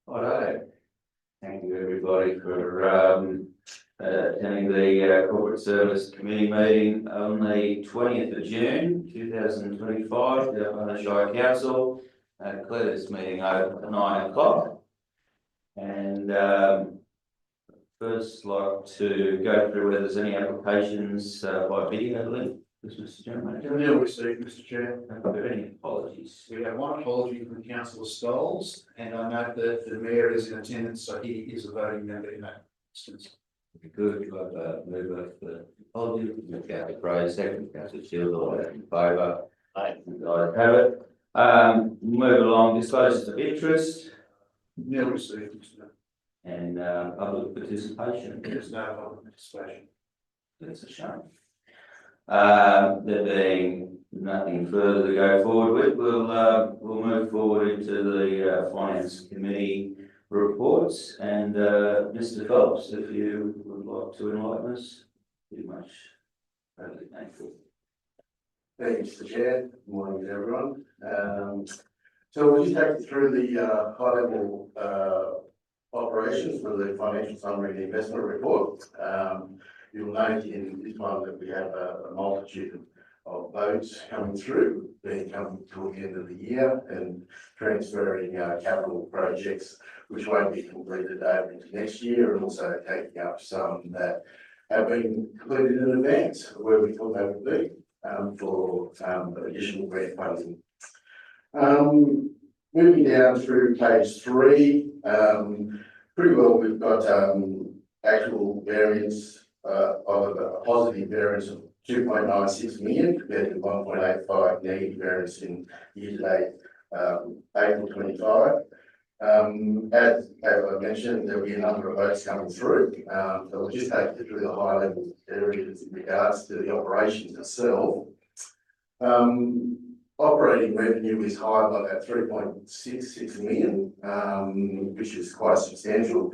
All right. Thank you, everybody, for attending the Corporate Service Committee meeting on the 20th of June 2025, the Arno Shire Council. I declare this meeting open at 9 o'clock. And first, like to go through whether there's any applications by video link. Mr. Chairman, Neil received, Mr. Chair. are there any apologies? We have one apology from Councillor Stoles, and I note that the Mayor is in attendance, so he is a voting member in that instance. Good, move of the apology, Councillor Gray, second, Councillor Shield, all those in favour. Aye. I have it. Move along, disclosures of interest Neil received, Mr. and public participation. There's no public participation. That's a shame. There being nothing further to go forward with, we'll move forward into the Finance Committee reports. And Mr. Phelps, if you would like to enlighten us, be much thankful. Thank you, Mr. Chair. Good morning, everyone. So we'll just take you through the high-level operations for the financial summary and investment report. You'll note in this one that we have a multitude of votes coming through, being coming toward the end of the year and transferring capital projects which won't be completed over into next year, and also taking up some that have been completed in advance of where we thought they would be for additional grant funding. Moving down through page 3, pretty well we've got actual variance of a positive variance of 2.96 million compared to 1.85 negative variance in year-to-date April 25. As I mentioned, there'll be a number of votes coming through. So we'll just take you through the high-level areas in regards to the operations itself. Operating revenue is higher by about 3.66 million, which is quite substantial.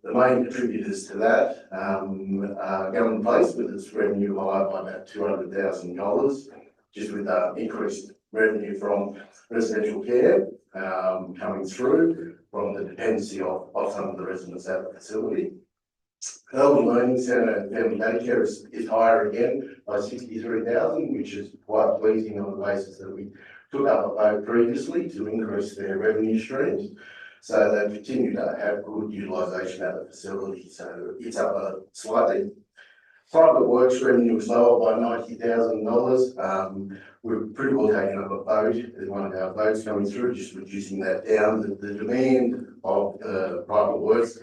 The main contributors to that, Government Place with its revenue higher by about $200,000, just with increased revenue from residential care coming through from the dependency of some of the residents at the facility. Elder Learning Centre and Family Daycare is higher again by 63,000, which is quite pleasing on the basis that we took up a vote previously to increase their revenue streams. So they continue to have good utilisation at the facility, so it's up slightly. Private works revenue was lower by $90,000. We've pretty well taken up a vote as one of our votes coming through, just reducing that down. The demand of private works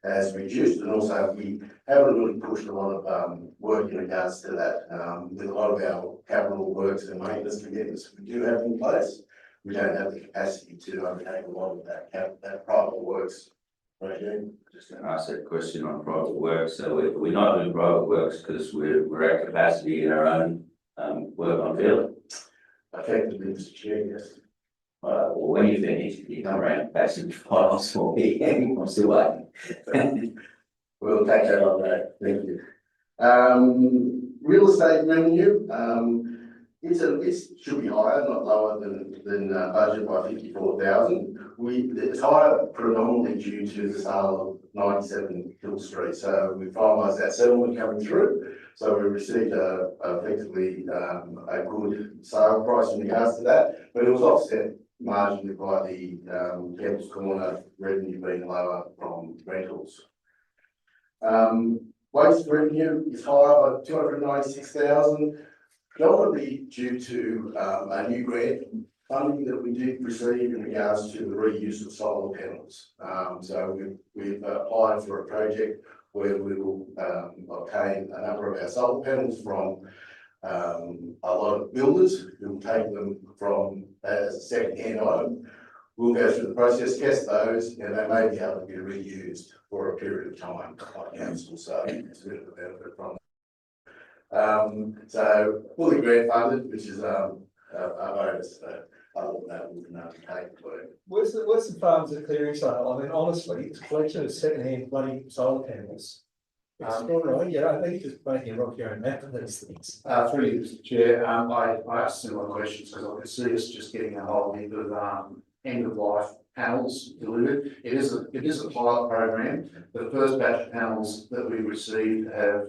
has reduced, and also we haven't really pushed a lot of work in regards to that. With a lot of our capital works and maintenance commitments we do have in place, we don't have the capacity to undertake a lot of that private works regime. Just going to ask that question on private works. So we're not doing private works because we're at capacity in our own work on field. Effectively, Mr. Chair, yes. Well, when you finish, you come around passing files for me. I'm still waiting. We'll take that on that. Thank you. Real estate revenue. It should be higher, not lower than budget by 54,000. It's higher predominantly due to the sale of 97 Hill Street. So we finalised that settlement coming through. So we received effectively a good sale price in regards to that, but it was offset marginally by the Campbell's Corner revenue being lower from rentals. Waste revenue is higher by 296,000. Predominantly due to a new grant funding that we did receive in regards to the reuse of solar panels. So we've applied for a project where we will obtain a number of our solar panels from a lot of builders who will take them from as a second-hand item. We'll go through the process, test those, and they may be able to be reused for a period of time by council. So it's a bit of a benefit from it. So fully grant funded, which is a bonus. Other than that, we can undertake the work. What's the farms at clearing sale? I mean, honestly, it's a collection of second-hand bloody solar panels. Extraordinary. Yeah, I think just making a rock your own map of these things. Through you, Mr. Chair, I asked similar questions because I could see us just getting a whole heap of end of life panels delivered. It is a pilot program. The first batch of panels that we received have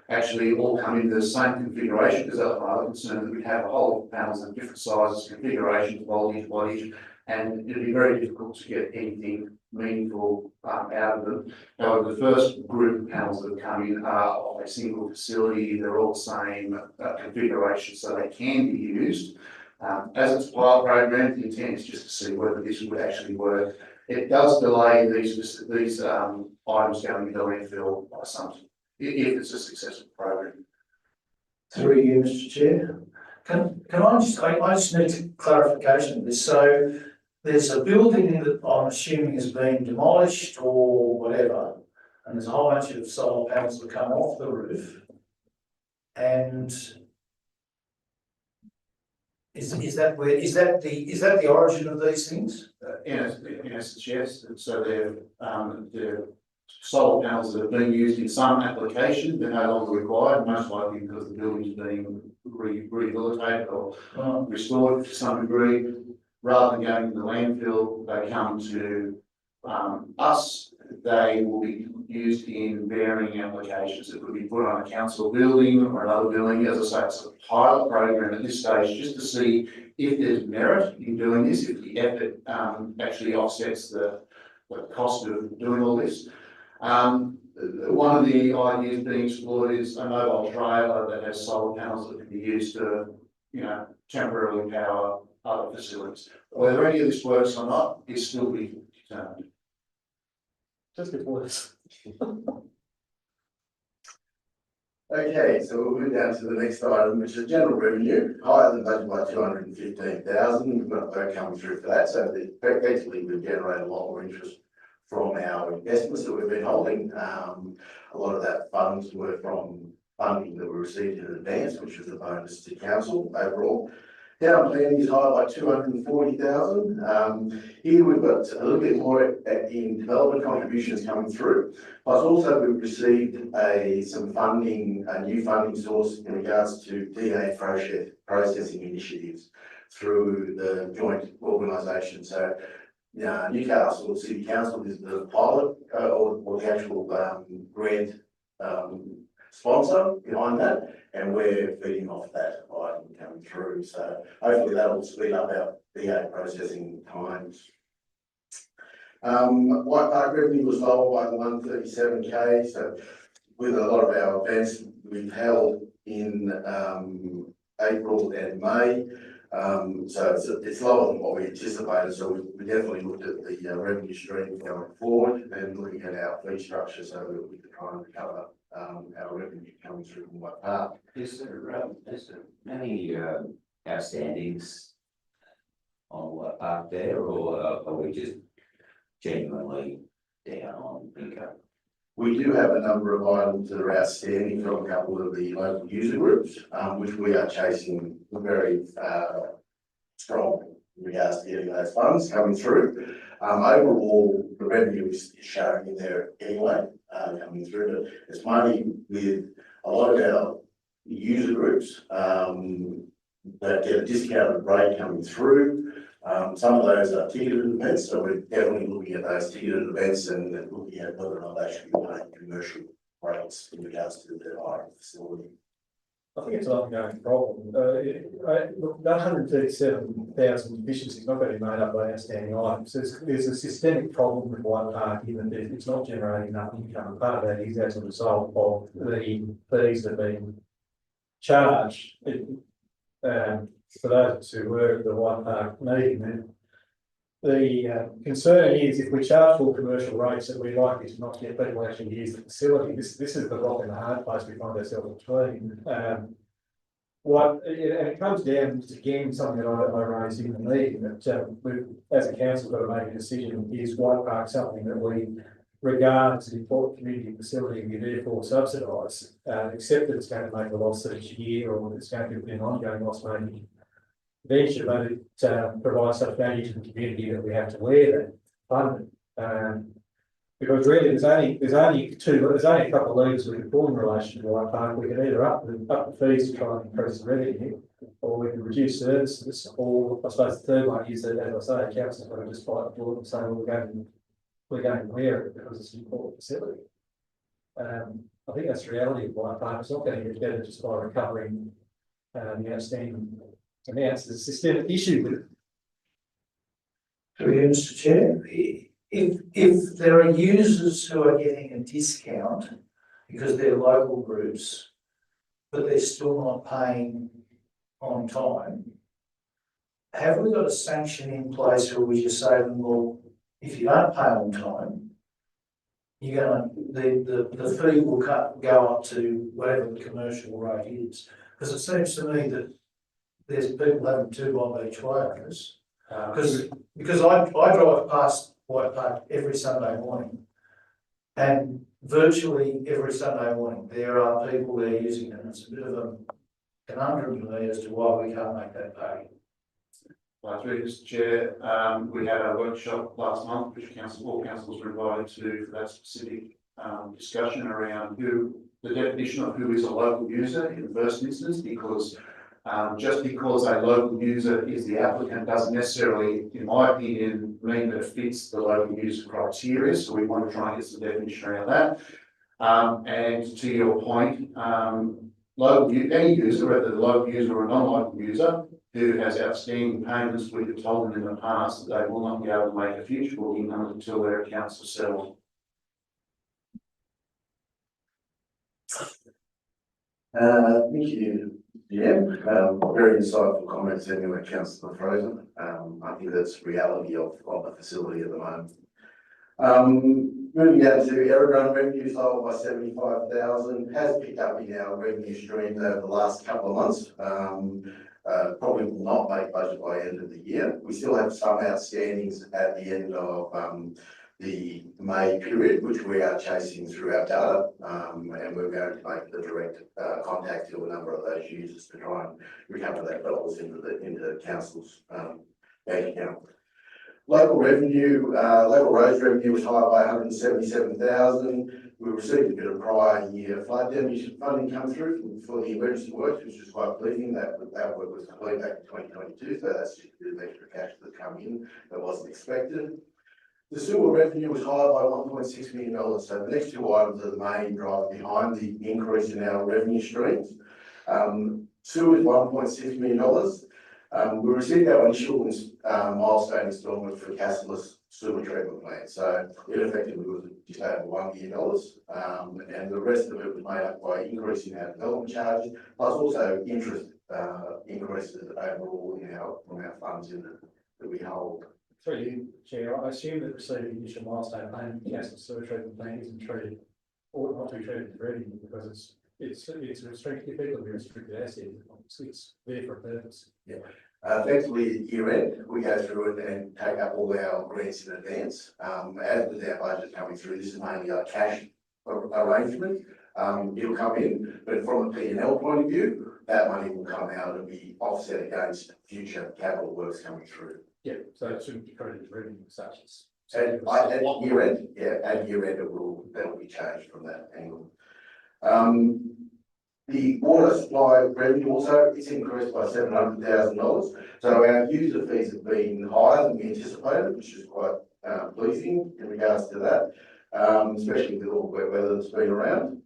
actually all come in the same configuration, because that's rather concerned that we have a whole panels of different sizes, configurations, voltage, and it'd be very difficult to get anything meaningful out of them. However, the first group of panels that have come in are of a single facility. They're all the same configuration, so they can be used. As it's a pilot program, the intent is just to see whether this would actually work. It does delay these items going into landfill by some, if it's a successful program. Through you, Mr. Chair. Can I just need clarification of this. So there's a building that I'm assuming is being demolished or whatever, and there's a whole bunch of solar panels that come off the roof. And is that the origin of these things? In essence, yes. So they're solar panels that have been used in some application, they're no longer required, most likely because the building is being rehabilitated or restored to some degree. Rather than going to the landfill, they come to us. They will be used in varying applications. It could be put on a council building or another building. As I say, it's a pilot program at this stage, just to see if there's merit in doing this, if the effort actually offsets the cost of doing all this. One of the ideas being explored is a mobile trailer that has solar panels that can be used to, temporarily power other facilities. Whether any of this works or not is still being determined. Just before this. Okay, so we'll move down to the next item, which is general revenue, higher than budget by 215,000. We've got a vote coming through for that, so effectively we've generated a lot more interest from our investments that we've been holding. A lot of that funds were from funding that we received in advance, which was a bonus to council overall. Town planning is higher by 240,000. Here we've got a little bit more in development contributions coming through. Plus also we've received some funding, a new funding source in regards to DA processing initiatives through the joint organisation. So Newcastle City Council is the pilot or the actual grant sponsor behind that, and we're feeding off that item coming through. So hopefully that will speed up our DA processing times. White Park revenue was lower by 137k. So with a lot of our events we've held in April and May. So it's lower than what we anticipated. So we definitely looked at the revenue stream going forward and looking at our fee structure so that we could try and recover our revenue coming through from White Park. Is there many outstandings on White Park there, or are we just genuinely down on income? We do have a number of items that are outstanding from a couple of the local user groups, which we are chasing very strong in regards to getting those funds coming through. Overall, the revenue is showing in there anyway, coming through, but it's money with a lot of our user groups that get a discounted rate coming through. Some of those are ticketed events, so we're definitely looking at those ticketed events and looking at whether or not they should be paying commercial rates in regards to the hiring facility. I think it's an ongoing problem. Look, that 137,000 deficiency is not going to be made up by outstanding items. There's a systemic problem with White Park in that it's not generating enough income. Part of that is as a result of the fees that are being charged. For those who were at the White Park meeting, the concern is if we charge full commercial rates that we're likely to not get people actually use the facility. This is the rock in the hard place we find ourselves between. And it comes down to, again, something that I raised in the meeting, that we, as a council, got to make a decision: is White Park something that we regard as an important community facility and we therefore subsidise, except that it's going to make a loss each year, or it's going to be an ongoing loss-making venture, but it provides such value to the community that we have to wear that fund. Because really, there's only a couple of levers we can pull in relation to White Park. We can either up the fees to try and increase the revenue, or we can reduce services, or I suppose the third one is that, as I say, council's got to just bite the bullet and say, well, we're going to clear it because it's an important facility. I think that's the reality of White Park. It's not going to get better just by recovering the outstanding amounts. There's a systemic issue with it. Through you, Mr. Chair, if there are users who are getting a discount because they're local groups, but they're still not paying on time, have we got a sanction in place where we just say to them, well, if you don't pay on time, you're gonna, the fee will go up to whatever the commercial rate is? Because it seems to me that there's people having 2 Bob each way on this. Because I drive past White Park every Sunday morning, and virtually every Sunday morning there are people there using it. And it's a bit of a conundrum to me as to why we can't make that pay. Through Mr. Chair, we had a workshop last month, which all councils were invited to for that specific discussion around the definition of who is a local user in the first instance, because just because a local user is the applicant doesn't necessarily, in my opinion, mean that it fits the local user criteria. So we want to try and get some definition around that. And to your point, any user, whether the local user or a non-local user, who has outstanding payments, we have told them in the past that they will not be able to make a future booking until their accounts are settled. Thank you, Jim. Very insightful comments anyway, Councillor Fraser. I think that's reality of the facility at the moment. Moving down to Erregrun, revenue sold by 75,000, has picked up in our revenue streams over the last couple of months. Probably will not make budget by end of the year. We still have some outstandings at the end of the May period, which we are chasing through our data, and we're going to make the direct contact to a number of those users to try and recover that dollars into council's bank account. Local revenue, local roads revenue was higher by 177,000. We received a bit of prior year flood damage funding come through for the emergency works, which was quite pleasing. That work was completed back in 2022, so that's just a bit of extra cash that's come in that wasn't expected. The sewer revenue was higher by $1.6 million. So the next two items are the main driver behind the increase in our revenue streams. Sewer is $1.6 million. We received our initial milestone instalment for Cassilis sewer treatment plant. So it effectively was just over $1 million. And the rest of it was made up by increasing our development charges, plus also interest increases overall from our funds that we hold. Through you, Chair, I assume that receiving initial milestone payment for Cassilis sewer treatment plant isn't treated, or not to be treated as revenue, because it's restricted, effectively restricted asset. It's there for a purpose. Yeah. Effectively, at year end, we go through it and take up all our grants in advance. As with our budget coming through, this is mainly a cash arrangement. It'll come in, but from a P&L point of view, that money will come out and be offset against future capital works coming through. Yeah, so it shouldn't be treated as revenue such as. At year end, at year end, that'll be changed from that angle. The water supply revenue also, it's increased by $700,000. So our user fees have been higher than we anticipated, which is quite pleasing in regards to that, especially with all the wet weather that's been around.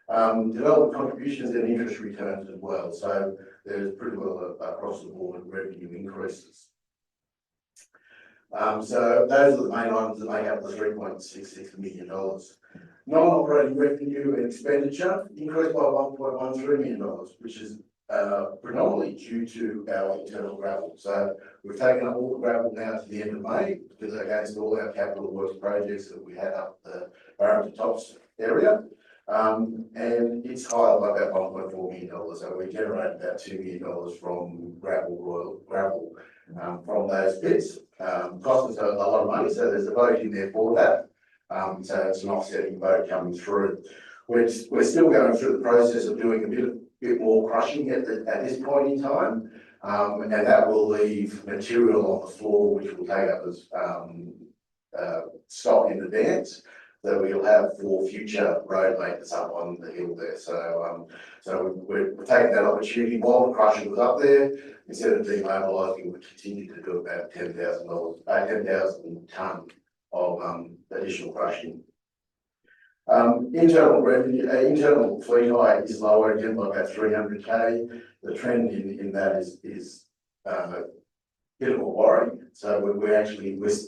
Development contributions and interest returns as well. So there's pretty well across the board revenue increases. So those are the main items that make up the $3.66 million. Non-operating revenue and expenditure increased by $1.13 million, which is predominantly due to our internal gravel. So we've taken up all the gravel now to the end of May, because against all our capital works projects that we had up the Barrington Tops area. And it's higher by about $1.4 million. So we generated about $2 million from gravel from those pits. Cost us a lot of money, so there's a vote in there for that. So it's an offsetting vote coming through. We're still going through the process of doing a bit more crushing at this point in time, and that will leave material on the floor which will take up as stock in advance. that we'll have for future road maintenance up on the hill there. So we're taking that opportunity while the crusher was up there, instead of demobilising, we continue to do about $10,000 tonne of additional crushing. Internal revenue, internal fleet hire is lower again by about 300k. The trend in that is a bit of a worry. So we're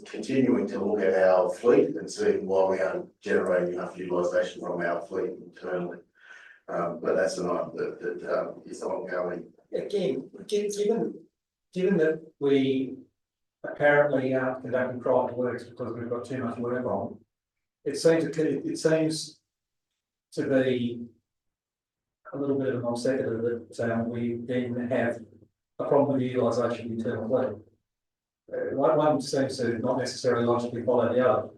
continuing to look at our fleet and seeing why we aren't generating enough utilisation from our fleet internally. But that's an item that is ongoing. Again, given that we apparently aren't conducting private works because we've got too much work on, it seems to be a little bit of a non sequitur that we then have a problem with the utilisation of the internal fleet. One seems to not necessarily logically follow the other.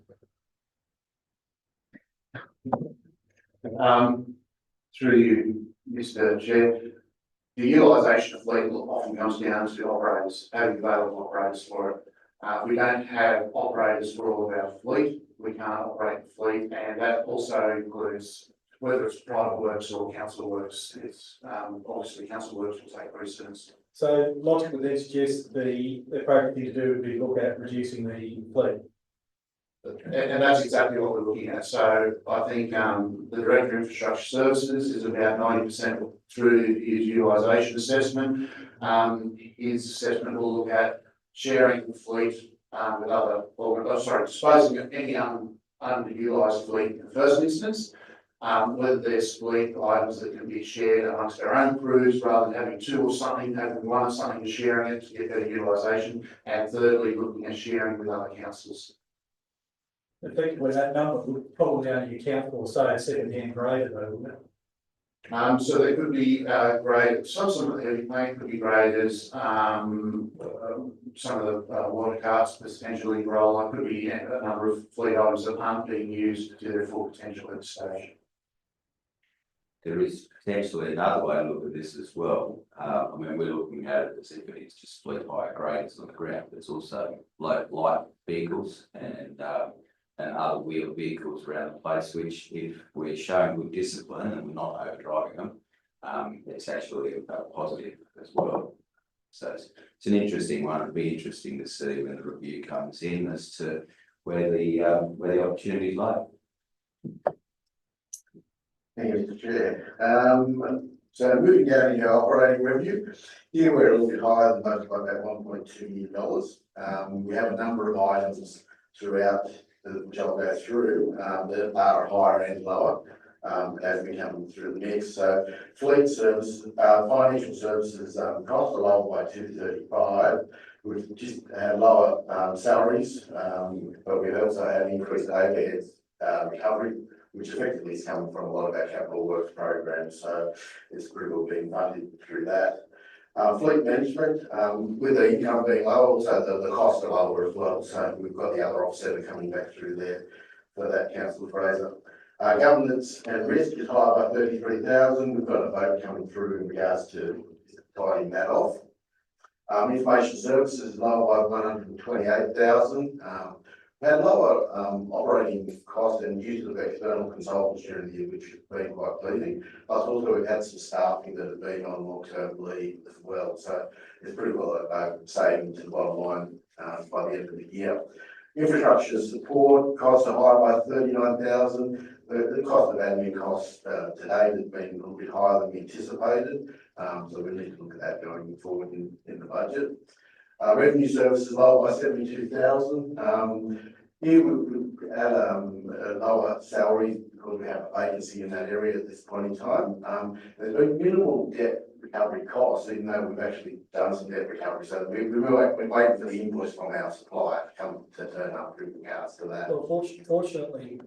Through you, Mr. Chair, the utilisation of fleet often comes down to operators, having available operators for it. We don't have operators for all of our fleet. We can't operate the fleet, and that also includes whether it's private works or council works. It's obviously council works will take precedence. So logically then suggests the appropriate thing to do would be look at reducing the fleet. And that's exactly what we're looking at. So I think the Director of Infrastructure Services is about 90% through his utilisation assessment. His assessment will look at sharing the fleet with other, disposing of any underutilised fleet in the first instance. Whether there's fleet items that can be shared amongst our own crews rather than having two or something, having one or something and sharing it to get better utilisation. And thirdly, looking at sharing with other councils. Effectively, that number would probably only account for, say, a second-hand grader, though, wouldn't it? So there could be grade, some of the heavy paint could be graders, some of the water carts potentially roll. Could be a number of fleet items that aren't being used to their full potential at this stage. There is potentially another way to look at this as well. I mean, we're looking at it as if it's just fleet hire grades on the ground, but it's also light vehicles and other wheeled vehicles around the place, which if we're showing good discipline and we're not overdriving them, it's actually a positive as well. So it's an interesting one. It'll be interesting to see when the review comes in as to where the opportunities lie. Thank you, Mr. Chair. So moving down into operating revenue, here we're a little bit higher than most, by about $1.2 million. We have a number of items throughout, which I'll go through, that are higher and lower as we come through the mix. So fleet service, financial services costs are lower by $235. We've just had lower salaries, but we've also had increased overheads recovery, which effectively is coming from a lot of our capital works programs. So it's pretty well being funded through that. Fleet management, with the income being lower, also the costs are lower as well. So we've got the other offsetter coming back through there for that, Councillor Fraser. Governance and risk is higher by 33,000. We've got a vote coming through in regards to tidying that off. Information services is lower by 128,000. We had lower operating costs and use of external consultants during the year, which has been quite pleasing. Plus also we've had some staffing that have been on long-term leave as well. So it's pretty well saving to the bottom line by the end of the year. Infrastructure support costs are higher by 39,000. The cost of admin costs today has been a little bit higher than we anticipated. So we need to look at that going forward in the budget. Revenue services lower by 72,000. Here we had a lower salary because we have a vacancy in that area at this point in time. There's been minimal debt recovery costs, even though we've actually done some debt recovery. So we're waiting for the invoice from our supplier to come to turn up with regards to that. Well, fortunately,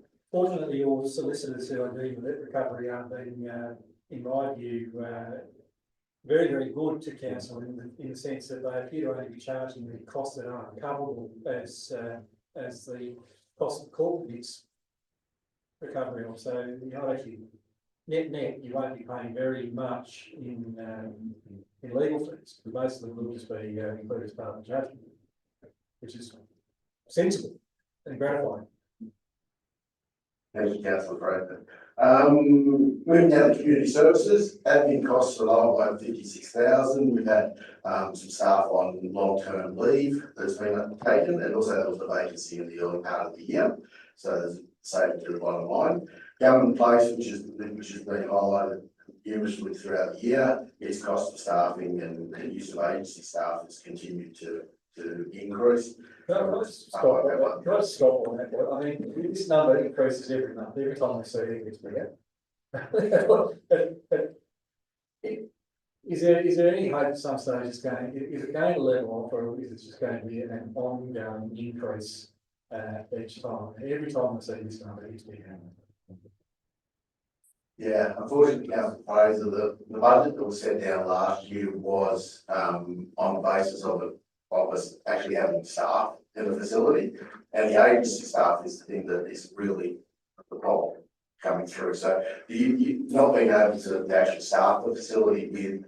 your solicitors who are dealing with debt recovery aren't being, in my view, very, very good to council in the sense that they appear to only be charging the costs that aren't recoverable as the cost of court is recovery. So you know, actually net you won't be paying very much in legal fees. Most of them will just be included as part of the judgment, which is sensible and gratifying. Thank you, councillor Fraser. Moving down to community services, admin costs are lower by 56,000. We've had some staff on long-term leave that's been taken, and also there was a vacancy in the early part of the year. So there's saving to the bottom line. Government place, which has been highlighted numerously throughout the year, its cost of staffing and the use of agency staff has continued to increase. Let's stop on that. I mean, this number increases every month, every time we see it gets bigger. Is there any hope at some stage is it going to level off, or is it just going to be an ongoing increase each time? Every time we see this number, it's bigger. Yeah, unfortunately, councillor Fraser, the budget that was set down last year was on the basis of us actually having staff in the facility, and the agency staff is the thing that is really the problem coming through. So you not being able to actually staff the facility with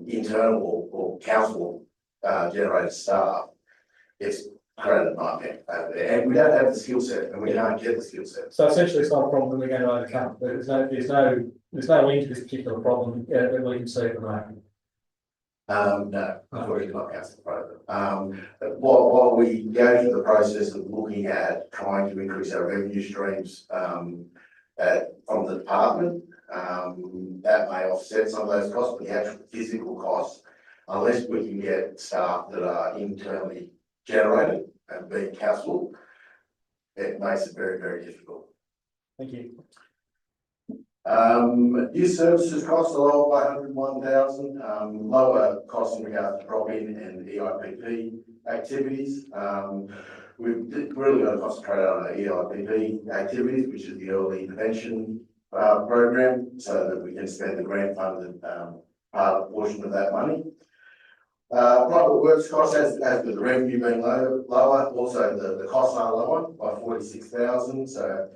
internal or council generated staff, it's created a nightmare over there, and we don't have the skill set, and we can't get the skill set. So essentially, it's not a problem that we're going to overcome. There's no end to this particular problem that we can see at the moment. No, unfortunately not, councillor Fraser. But while we go through the process of looking at trying to increase our revenue streams from the department, that may offset some of those costs, but the actual physical costs, unless we can get staff that are internally generated and being council, it makes it very, very difficult. Thank you. Youth services costs are lower by 101,000, lower costs in regards to drop-in and EIPP activities. We've really got to concentrate on our EIPP activities, which is the early intervention program, so that we can spend the grant funded portion of that money. Private works costs, as with the revenue being lower, also the costs are lower by 46,000. So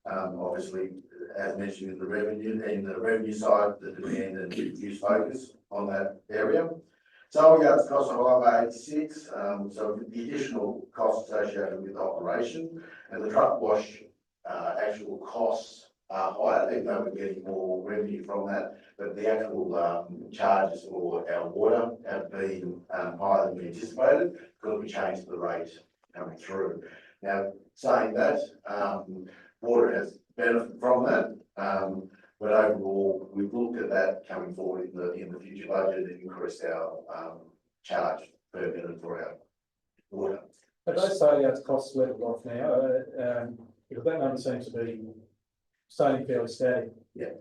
obviously, as mentioned in the revenue side, the demand and use focus on that area. So we got the cost of higher by 86. So the additional costs associated with the operation and the truck wash actual costs are higher, even though we're getting more revenue from that. But the actual charges for our water have been higher than we anticipated because we changed the rate coming through. Now, saying that, water has benefited from that, but overall, we've looked at that coming forward in the future budget and increased our charge per minute for our water. But those sales costs level off now, because that number seems to be staying fairly steady. Yeah,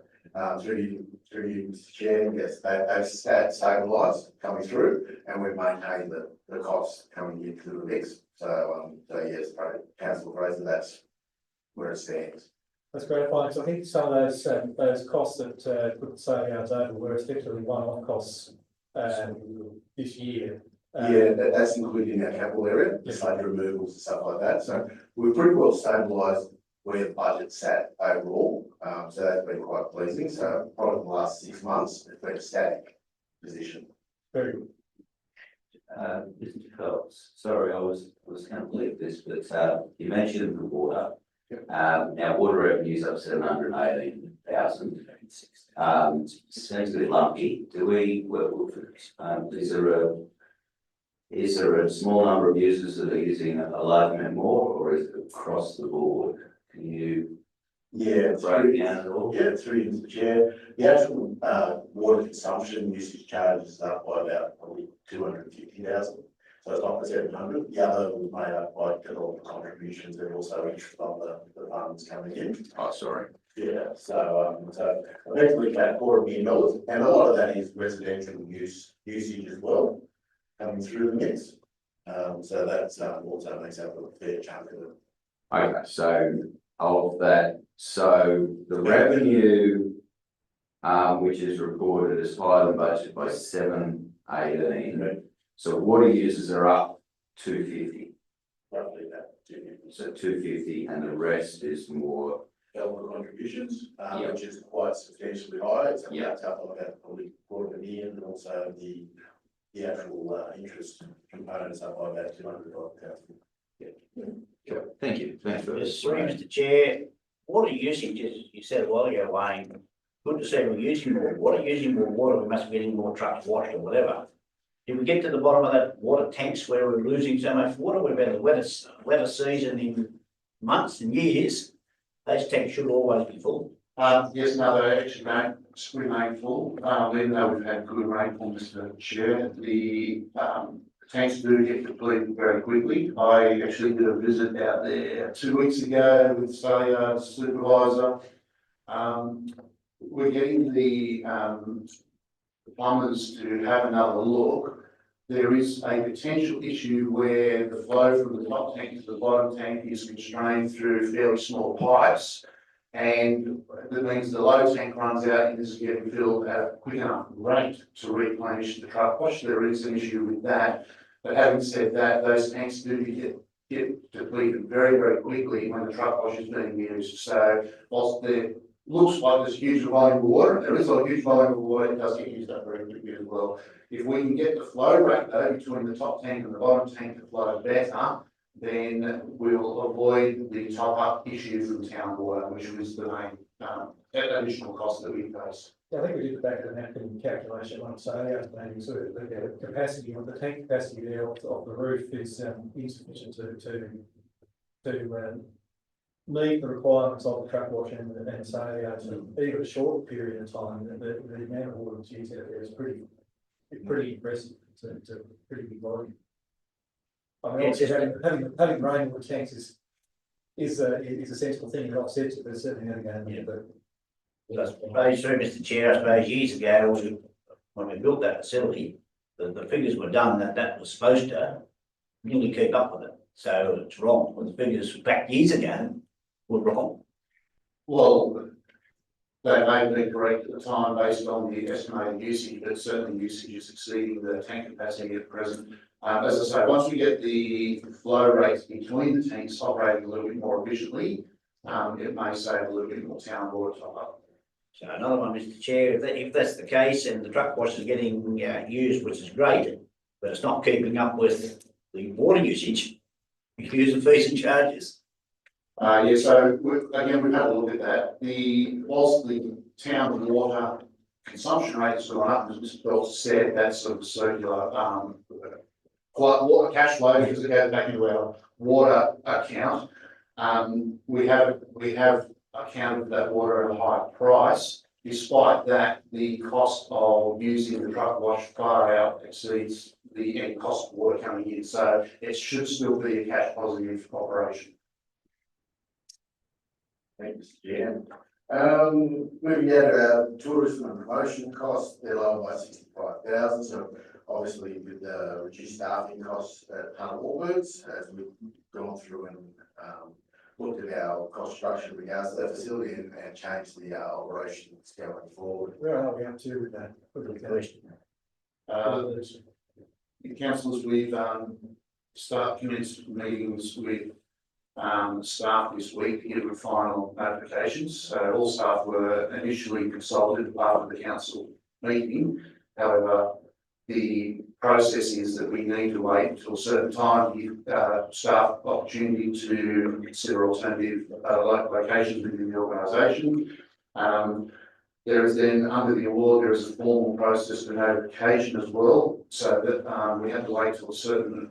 through you, Mr. Chair, yes, they've stabilised coming through, and we've maintained the costs coming into the mix. So yes, councillor Fraser, that's where it stands. That's gratifying. So I think some of those costs that put the sale yards over were effectively one-off costs this year. Yeah, that's included in our capital area, the slate removals and stuff like that. So we're pretty well stabilised where the budget sat overall. So that's been quite pleasing. So probably the last 6 months, it's been a static position. Very good. Mr. Phelps, sorry, I was going to leave this, but you mentioned the water. Yep. Now water revenues up 718,000. Seems to be lumpy. Is there a small number of users that are using a large amount more, or is it across the board? Can you break it down at all? Yeah, through you, Mr. Chair. The actual water consumption usage charge is up by about probably 250,000. So it's not the 700. The other was made up by development contributions and also interest on the funds coming in. Oh, sorry. Yeah, so effectively about $250 million, and a lot of that is residential usage as well, coming through the mix. So that's also makes up a fair chunk of it. Okay, so of that, so the revenue, which is reported as higher than budget by 718. Right. So water users are up 250. Roughly about 250. So 250, and the rest is more. Development contributions, Yeah. which is quite substantially higher. It's Yeah. up about probably $250,000, and also the actual interest components up by about $200,000. Thank you. Thanks for Sorry, Mr. Chair, water usage, as you said a while ago, Wayne, good to say we're using more water, we must be getting more trucks washed or whatever. If we get to the bottom of that water tanks where we're losing so much water, we've had the wettest season in months and years, those tanks should always be full. Yes, no, they actually don't remain full, even though we've had good rainfall, Mr. Chair. The tanks do get depleted very quickly. I actually did a visit out there 2 weeks ago with Sally supervisor. We're getting the plumbers to have another look. There is a potential issue where the flow from the top tank to the bottom tank is constrained through fairly small pipes. And that means the low tank runs out and isn't getting filled at a quick enough rate to replenish the truck wash. There is an issue with that. But having said that, those tanks do get depleted very, very quickly when the truck wash is being used. So whilst there looks like there's a huge volume of water, there is a huge volume of water, it does get used up very quickly as well. If we can get the flow rate though between the top tank and the bottom tank to flow better, then we'll avoid the top up issue from town water, which was the main additional cost that we face. Yeah, I think we did the back of the napkin calculation on Australia, maybe sort of the capacity on the tank capacity there of the roof is insufficient to meet the requirements of the truck wash and so even a short period of time, the amount of water that's used out there is pretty impressive. It's a pretty big volume. I mean, obviously having rain in the tanks is a sensible thing to offset it, but certainly never going to but I suppose, through Mr. Chair, I suppose years ago, when we built that facility, the figures were done that was supposed to really keep up with it. So it's wrong. When the figures back years ago were wrong. Well, they may have been correct at the time based on the estimated usage, but certainly usage is exceeding the tank capacity at present. As I say, once we get the flow rates between the tanks operating a little bit more efficiently, it may save a little bit more town water top up. So another one, Mr. Chair, if that's the case and the truck wash is getting used, which is great, but it's not keeping up with the water usage, user fees and charges. Yeah, so again, we've had a look at that. Whilst the town water consumption rate has gone up, as Mr. Phelps said, that's sort of circular water cash flow because it goes back into our water account. We have accounted that water at a higher price. Despite that, the cost of using the truck wash far out exceeds the end cost of water coming in. So it should still be a cash positive operation. Thanks, Jan. Moving down to our tourism and promotion costs, they're lower by 65,000. So obviously with the reduced staffing costs at Hunter Warbirds, as we've gone through and looked at our cost structure in regards to that facility and changed the operations going forward. where are we up to with that? Councillors, we've commenced meetings with staff this week to give them final notifications. So all staff were initially consulted after the council meeting. However, the process is that we need to wait until a certain time to give staff opportunity to consider alternative locations within the organisation. There is then, under the award, there is a formal process for notification as well, so that we have to wait till a certain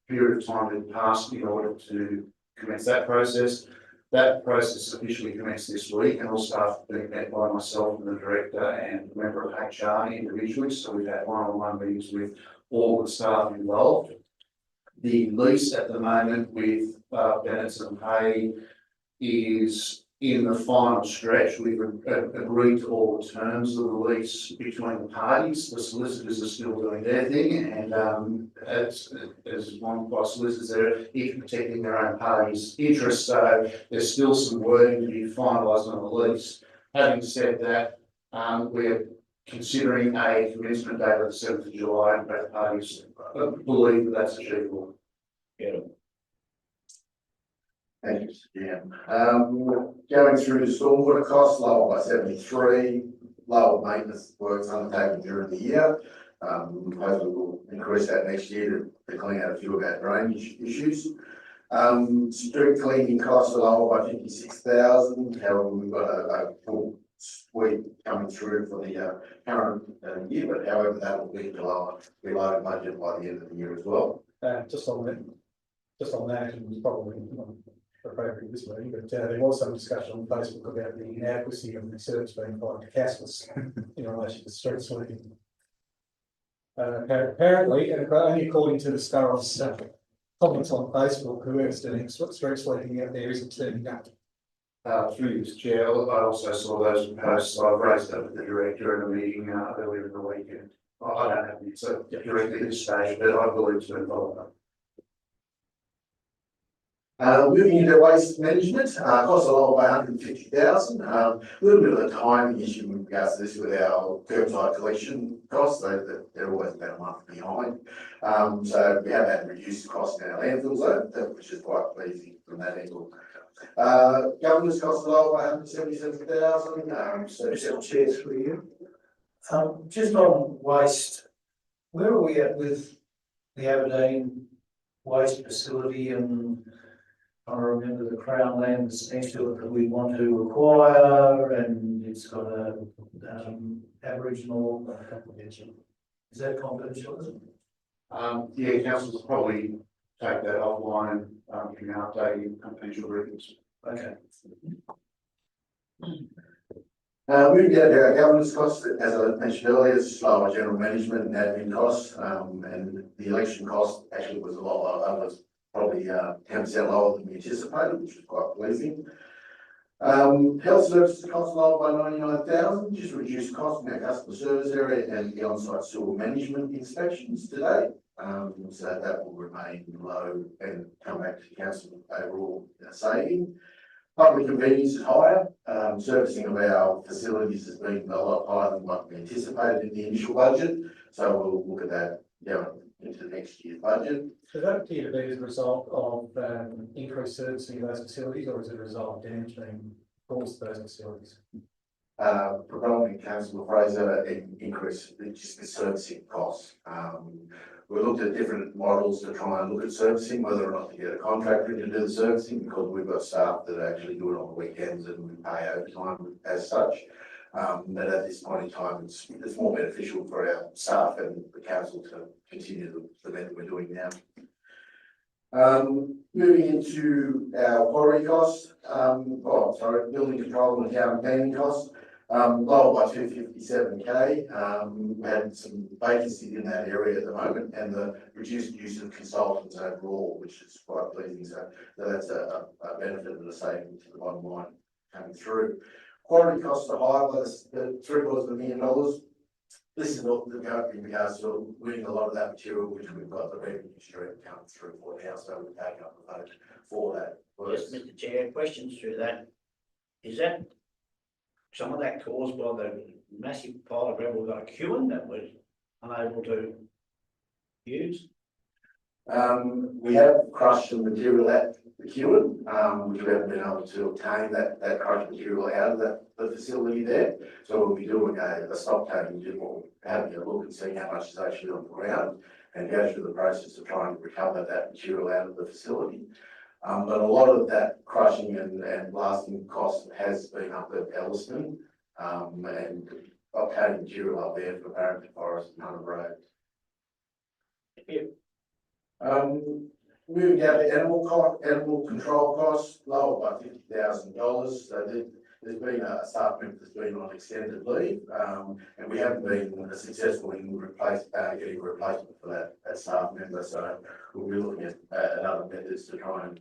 period of time to pass in order to commence that process. That process officially commenced this week, and all staff have been met by myself and the director and a member of HR individually. So we've had one-on-one meetings with all the staff involved. The lease at the moment with Bennett's and Hay is in the final stretch. We've agreed to all the terms of the lease between the parties. The solicitors are still doing their thing, and as one by solicitors, they're each protecting their own party's interests. So there's still some wording to be finalised on the lease. Having said that, we're considering a commencement date of the 7th of July, and both parties believe that that's achievable. Yeah. Thank you, Jan. Going through the stormwater costs, lower by 73, lower maintenance works undertaken during the year. Hopefully we'll increase that next year to clean out a few of our drainage issues. Street cleaning costs are lower by 56,000, however, we've got a full suite coming through for the current year, but however, that will be below budget by the end of the year as well. Just on that, it was probably not appropriate this meeting, but there was some discussion on Facebook about the inadequacy of the service being provided to Caspas in relation to street sweeping. Apparently, and only according to the Scarro's comments on Facebook, whoever's doing street sweeping out there isn't turning up. Through you, Mr. Chair, I also saw those posts. I've raised that with the director in a meeting earlier in the weekend. I don't have the answer directly at this stage, but I believe to involve them. Moving into waste management, costs are lower by 150,000. A little bit of a timing issue with regards to this with our curbside collection costs, so they're always about a month behind. So we have had reduced costs in our landfills, which is quite pleasing from that angle. Governance costs are lower by 177,000. Mr. Chair, through you. Just on waste, where are we at with the Aberdeen waste facility, and I remember the Crown land that's next to it that we want to acquire, and it's got a Aboriginal confidential. Is that confidential, is it? Yeah, council's probably take that offline, giving an update in confidential briefings. Okay. Moving down to our governance costs, as I mentioned earlier, it's lower general management and admin costs, and the election cost actually was a lot lower, was probably 10% lower than we anticipated, which was quite pleasing. Health services cost lower by 99,000, just reduced cost in our customer service area and the on-site sewer management inspections today. So that will remain low and come back to council overall saving. Public convenience is higher. Servicing of our facilities has been a lot higher than what we anticipated in the initial budget. So we'll look at that going into next year's budget. Does that appear to be as a result of increased servicing of those facilities, or is it a result of damage being caused to those facilities? Predominantly, Councillor Fraser, increase just the servicing costs. We looked at different models to try and look at servicing, whether or not to get a contractor to do the servicing, because we've got staff that actually do it on the weekends and we pay overtime as such. But at this point in time, it's more beneficial for our staff and the council to continue the method we're doing now. Moving into our quarry costs, building control and town planning costs, lower by 257k. We had some vacancy in that area at the moment, and the reduced use of consultants overall, which is quite pleasing. So that's a benefit of the saving to the bottom line coming through. Quarry costs are higher by the $750,000. This is not the go in regards to winning a lot of that material, which we've got the revenue stream coming through for now, so we're taking up the vote for that. Yes, Mr. Chair, questions through that. Is that some of that caused by the massive pile of gravel we've got a queuing that we're unable to use? We have crushed some material at the Kewen, which we haven't been able to obtain that crushed material out of the facility there. So we'll be doing a stock taking, having a look and seeing how much is actually on the ground and go through the process of trying to recover that material out of the facility. But a lot of that crushing and blasting cost has been up at Elliston, and obtaining material up there for Barrington Forest and Hunter Road. Moving down to animal control costs, lower by $50,000. So there's been a staff member that's been on extended leave, and we haven't been successful in getting a replacement for that staff member. So we'll be looking at other methods to try and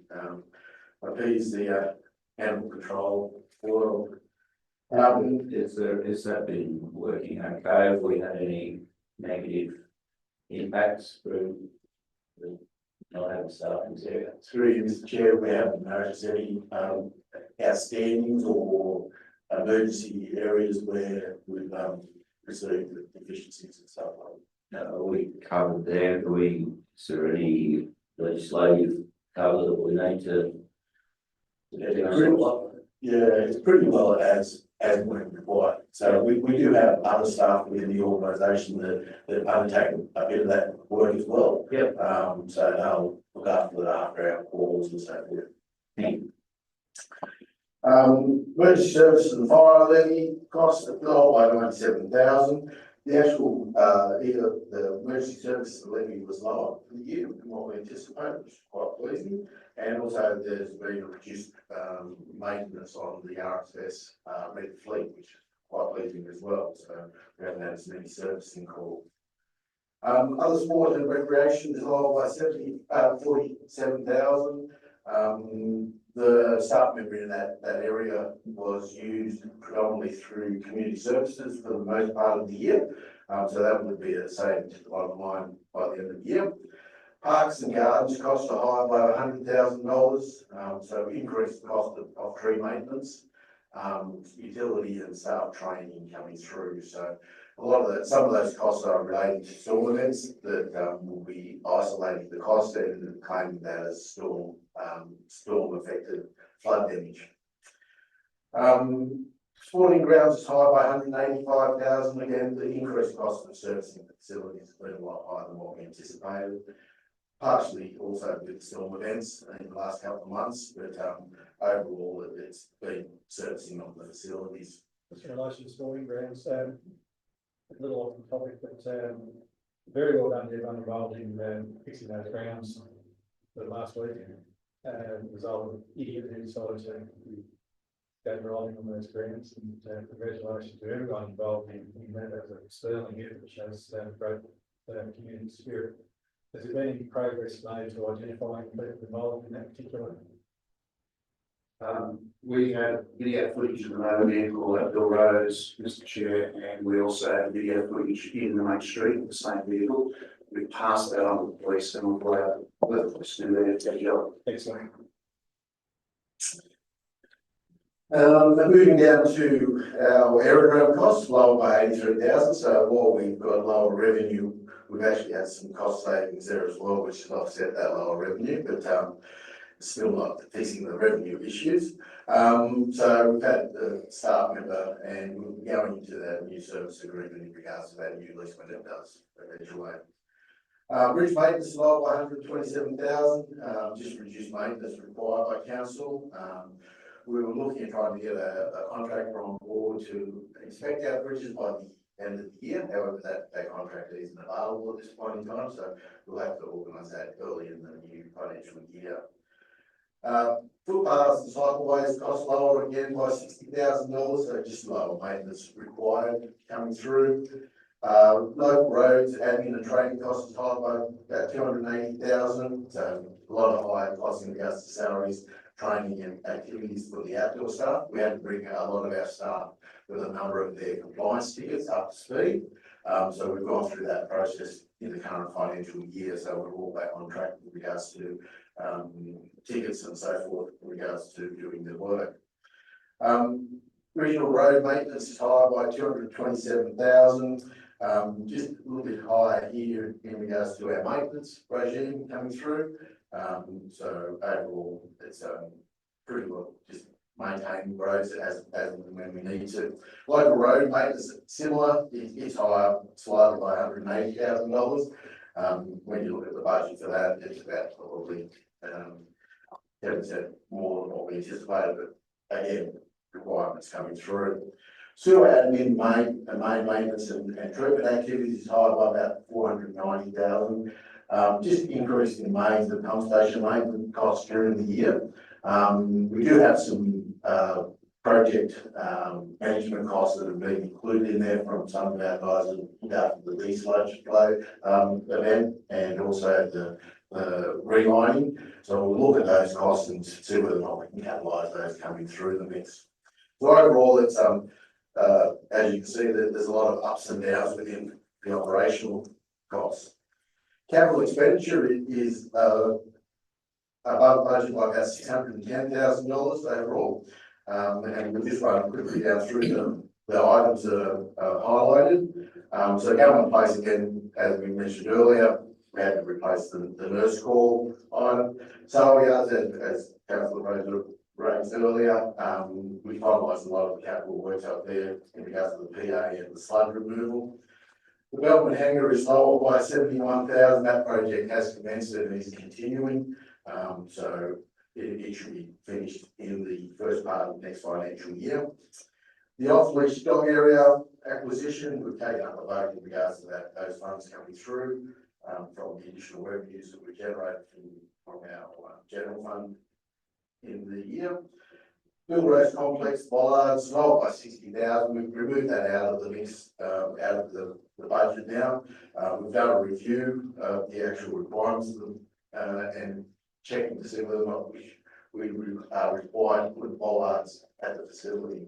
appease the animal control world. Has that been working okay? Have we had any negative impacts through the not having staff in this area? Through you, Mr. Chair, we haven't noticed any outstandings or emergency areas where we've received deficiencies and stuff like that. Are we covered there? Is there any legislative cover that we need to? It's pretty well as when required. So we do have other staff within the organisation that undertake a bit of that work as well. Yep. So they'll look look after the after-hour calls and so forth. Thank you. Emergency services and fire levy costs fell by 97,000. The actual, either the emergency services levy was lower for the year than what we anticipated, which is quite pleasing. And also there's been a reduced, maintenance on the RSS, red fleet, which is quite pleasing as well. So we haven't had as many servicing calls. Other sport and recreation is lower by 47,000. The staff member in that area was used predominantly through community services for the most part of the year. So that would be a saving to the bottom line by the end of the year. Parks and gardens costs are higher by $100,000. So increased cost of tree maintenance, utility and staff training coming through. So a lot of that, some of those costs are related to storm events that will be isolating the cost and claiming that as storm affected flood damage. Sporting grounds is higher by 185,000. Again, the increased cost of servicing the facilities has been a lot higher than what we anticipated. Partially also with storm events in the last couple of months, but overall it's been servicing of the facilities. Just in relation to sporting grounds, a little off the topic, but very well done to everyone involved in fixing those grounds for the last week. The result of an idiot who decided to go driving on those grounds, and congratulations to everyone involved in that. As a sterling effort, which shows great community spirit. Has there been any progress made to identifying people involved in that particular? We had video footage of the motor vehicle at Bill Rose, Mr. Chair, and we also had video footage in the main street of the same vehicle. We passed that on to the police and we'll let the police do their job. Excellent. Moving down to our aerodrome costs, lower by 83,000. So while we've got lower revenue, we've actually had some cost savings there as well, which has offset that lower revenue, but still not fixing the revenue issues. So we've had the staff member and we're going into that new service agreement in regards to that new lease when it does eventuate. Bridge maintenance is lower by 127,000, just reduced maintenance required by council. We were looking at trying to get a contractor on board to inspect our bridges by the end of the year. However, that contractor isn't available at this point in time, so we'll have to organise that early in the new financial year. Footpaths and cycleways cost lower again by $60,000, so just lower maintenance required coming through. Local roads, admin and training costs higher by about 280,000, so a lot of higher costs in regards to salaries, training and activities for the outdoor staff. We had to bring a lot of our staff with a number of their compliance tickets up to speed. So we've gone through that process in the current financial year, so we're all back on track with regards to tickets and so forth in regards to doing the work. Regional road maintenance is higher by 227,000. Just a little bit higher here in regards to our maintenance regime coming through. So overall, it's pretty well just maintaining roads as and when we need to. Local road maintenance is similar. It's higher slightly by $180,000. When you look at the budget for that, it's about probably 10% more than what we anticipated, but again, requirements coming through. Sewer admin, main maintenance and treatment activities is higher by about 490,000. Just increase in mains and pump station maintenance costs during the year. We do have some project management costs that have been included in there from some of our guys that look after the desludge flow event and also the relining. So we'll look at those costs and see whether or not we can capitalise those coming through the mix. So overall, it's as you can see, there's a lot of ups and downs within the operational costs. Capital expenditure is above budget by about $610,000 overall. And we'll just run quickly down through the items that are highlighted. So government place again, as we mentioned earlier, we had to replace the nurse call item. So as Councillor Fraser raised earlier, we finalised a lot of the capital works up there in regards to the PA and the sludge removal. The Beltman hangar is lower by 71,000. That project has commenced and is continuing. So it should be finished in the first part of next financial year. The off-leash dog area acquisition, we've taken up a vote in regards to that, those funds coming through from the additional revenues that we generated from our general fund in the year. Bill Rose Complex, bollards, lower by 60,000. We've removed that out of the mix, out of the budget now. We've done a review of the actual requirements of them and checking to see whether or not we are required to put bollards at the facility.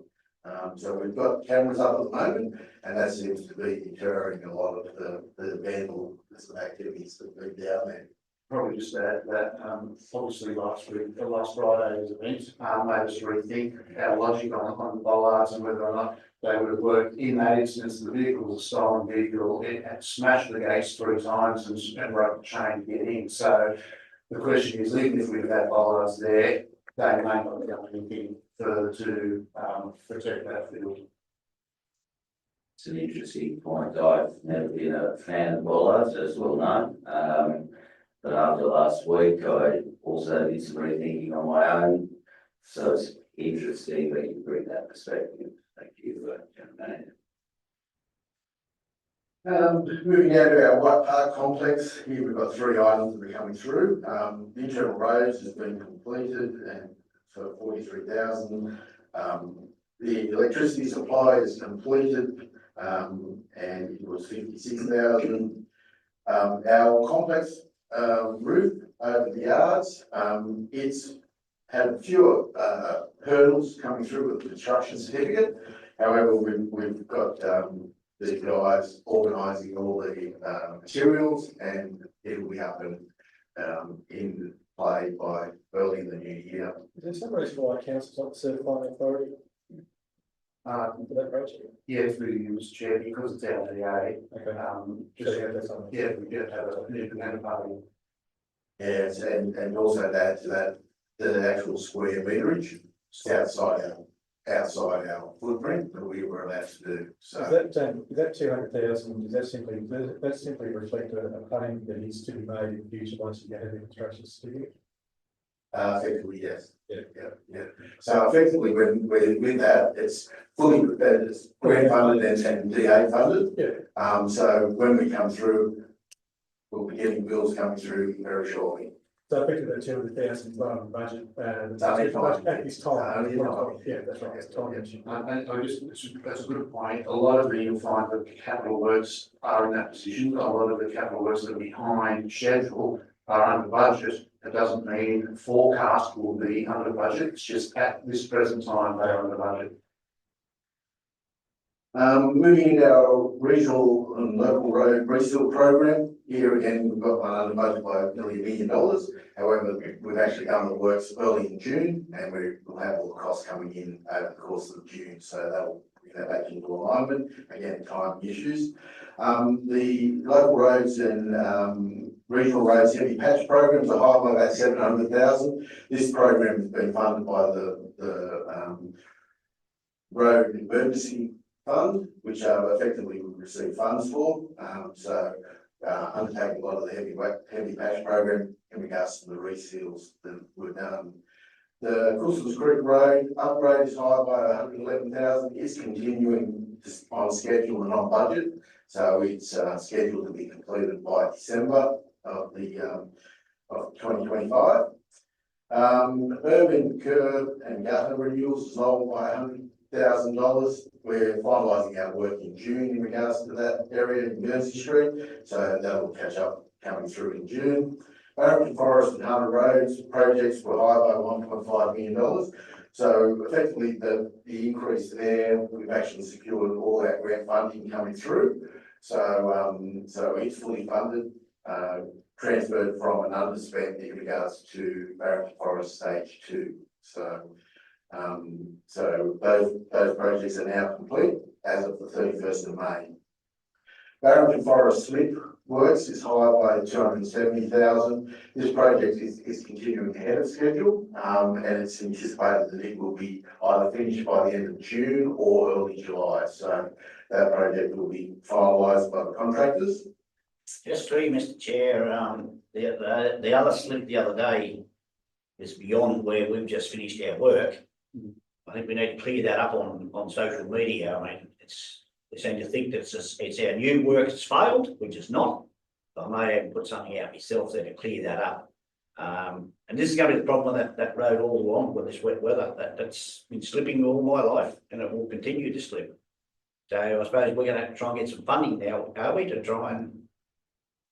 So we've got cameras up at the moment, and that seems to be deterring a lot of the vandalism activities that have been down there. Probably just add that, obviously last Friday's event, made us rethink our logic on the bollards and whether or not they would have worked in that instance. The vehicle was a stolen vehicle, it had smashed the gates 3 times and broke the chain to get in. So the question is, even if we've had bollards there, they may not be able to do anything further to protect that field. It's an interesting point. I've never been a fan of bollards, as well known. But after last week, I also did some rethinking on my own. So it's interesting that you bring that perspective. Thank you for that. Moving out to our White Park complex, here we've got 3 items that are coming through. The internal roads has been completed and for 43,000. The electricity supply is completed and it was 56,000. Our complex roof over the yards, it's had fewer hurdles coming through with the construction certificate. However, we've got the guys organising all the materials, and it'll be up and in play by early in the new year. Is there some reason why council's not certifying authority for that project? Yeah, through you, Mr. Chair, because it's LDA. Okay. Just, So that's something. yeah, we do have an independent party. Yes, and also that the actual square meterage outside our footprint that we were allowed to do. So Is that 200,000, is that simply reflect a claim that is to be made in the future once you get the construction certificate? effectively, yes. Yeah. So effectively, when with that, it's fully it's grant funded and DA funded. Yeah. So when we come through, we'll be getting bills coming through very shortly. So effectively that 200,000 is on the budget, Only time. at this time. Only time. Yeah, that's right, it's time issue. And that's a good point. A lot of you'll find that capital works are in that position. A lot of the capital works that are behind schedule are under budget. It doesn't mean forecast will be under budget. It's just at this present time they are under budget. Moving into our regional and local road reseal program, here again, we've got one under budget by nearly $1 million. However, we've actually done the works early in June, and we will have all the costs coming in over the course of June, so that'll bring that back into alignment. Again, time issues. The local roads and regional roads heavy patch programs are high by about 700,000. This program has been funded by the road emergency fund, which effectively we receive funds for. Undertaking a lot of the heavy patch program in regards to the reseals that were done. The Coulsons Creek Road upgrade is higher by 111,000. It's continuing on schedule and on budget, so it's scheduled to be completed by December of 2025. Urban curb and gutter renewals is lower by $100,000. We're finalising our work in June in regards to that area in Guernsey Street, so that will catch up coming through in June. Barrington Forest and Hunter Roads projects were higher by $1.5 million. So effectively the increase there, we've actually secured all that grant funding coming through. So it's fully funded, transferred from an underspent in regards to Barrington Forest Stage 2. So those projects are now complete as of the 31st of May. Barrington Forest Slip works is higher by 270,000. This project is continuing ahead of schedule, and it's anticipated that it will be either finished by the end of June or early July. So that project will be finalised by the contractors. Just three, Mr. Chair, the other slip the other day is beyond where we've just finished our work. I think we need to clear that up on social media. I mean, they seem to think that it's our new work that's failed, which is not. I may have put something out myself there to clear that up. And this is going to be the problem with that road all along with this wet weather. That's been slipping all my life, and it will continue to slip. So I suppose we're going to have to try and get some funding now, are we, to try and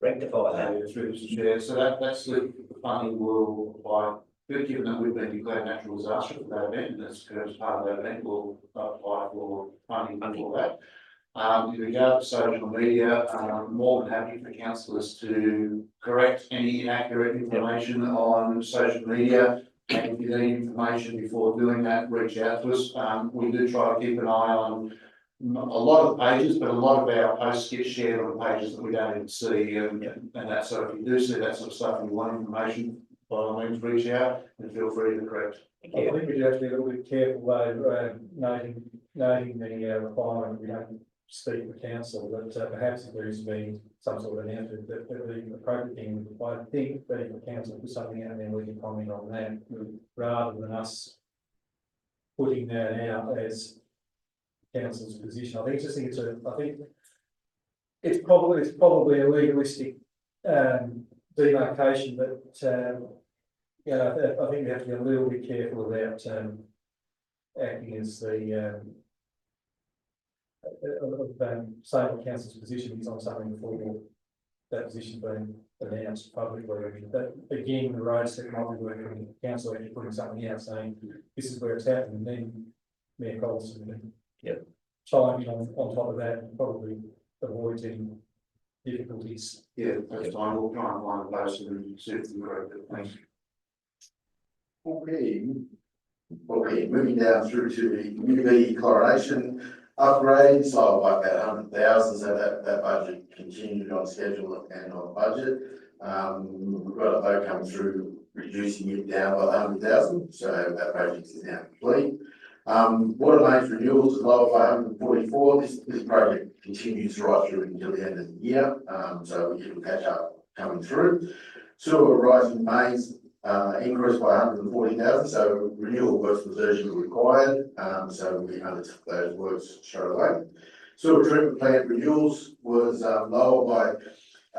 rectify that? Through Mr. Chair, so that's the funding will apply, given that we've been declared natural disaster for that event, and that's as part of that event, we'll apply for funding for that. In regard to social media, I'm more than happy for councillors to correct any inaccurate information on social media. And if you need information before doing that, reach out to us. We do try to keep an eye on a lot of pages, but a lot of our posts get shared on pages that we don't even see, and that. So if you do see that sort of stuff and you want information, by all means, reach out and feel free to correct. I think we do have to be a little bit careful though, noting the requirement, we don't speak for council, but perhaps if there's been some sort of announcement that the appropriate thing, I think, being the council put something out there, we can comment on that, rather than us putting that out as council's position. I think it's probably a legalistic demarcation, but I think we have to be a little bit careful about acting as the saying what council's position is on something before that position being announced publicly. But again, the road sector might be working, council actually putting something out saying this is where it's happening, and then Mayor Colson chiming on top of that and probably avoids any difficulties. Yeah, that's fine. We'll try and find a place and see if we can correct it. Thanks. Okay, moving down through to the UV chlorination upgrades, so like that 100,000, so that budget continued on schedule and on budget. We've got a vote come through reducing it down by 100,000, so that project is now complete. Water mains renewals is lower by 144. This project continues right through until the end of the year, so we can catch up coming through. Sewer rising mains increased by 140,000, so renewal works was urgently required, so we undertook those works straight away. Sewer treatment plant renewals was lower by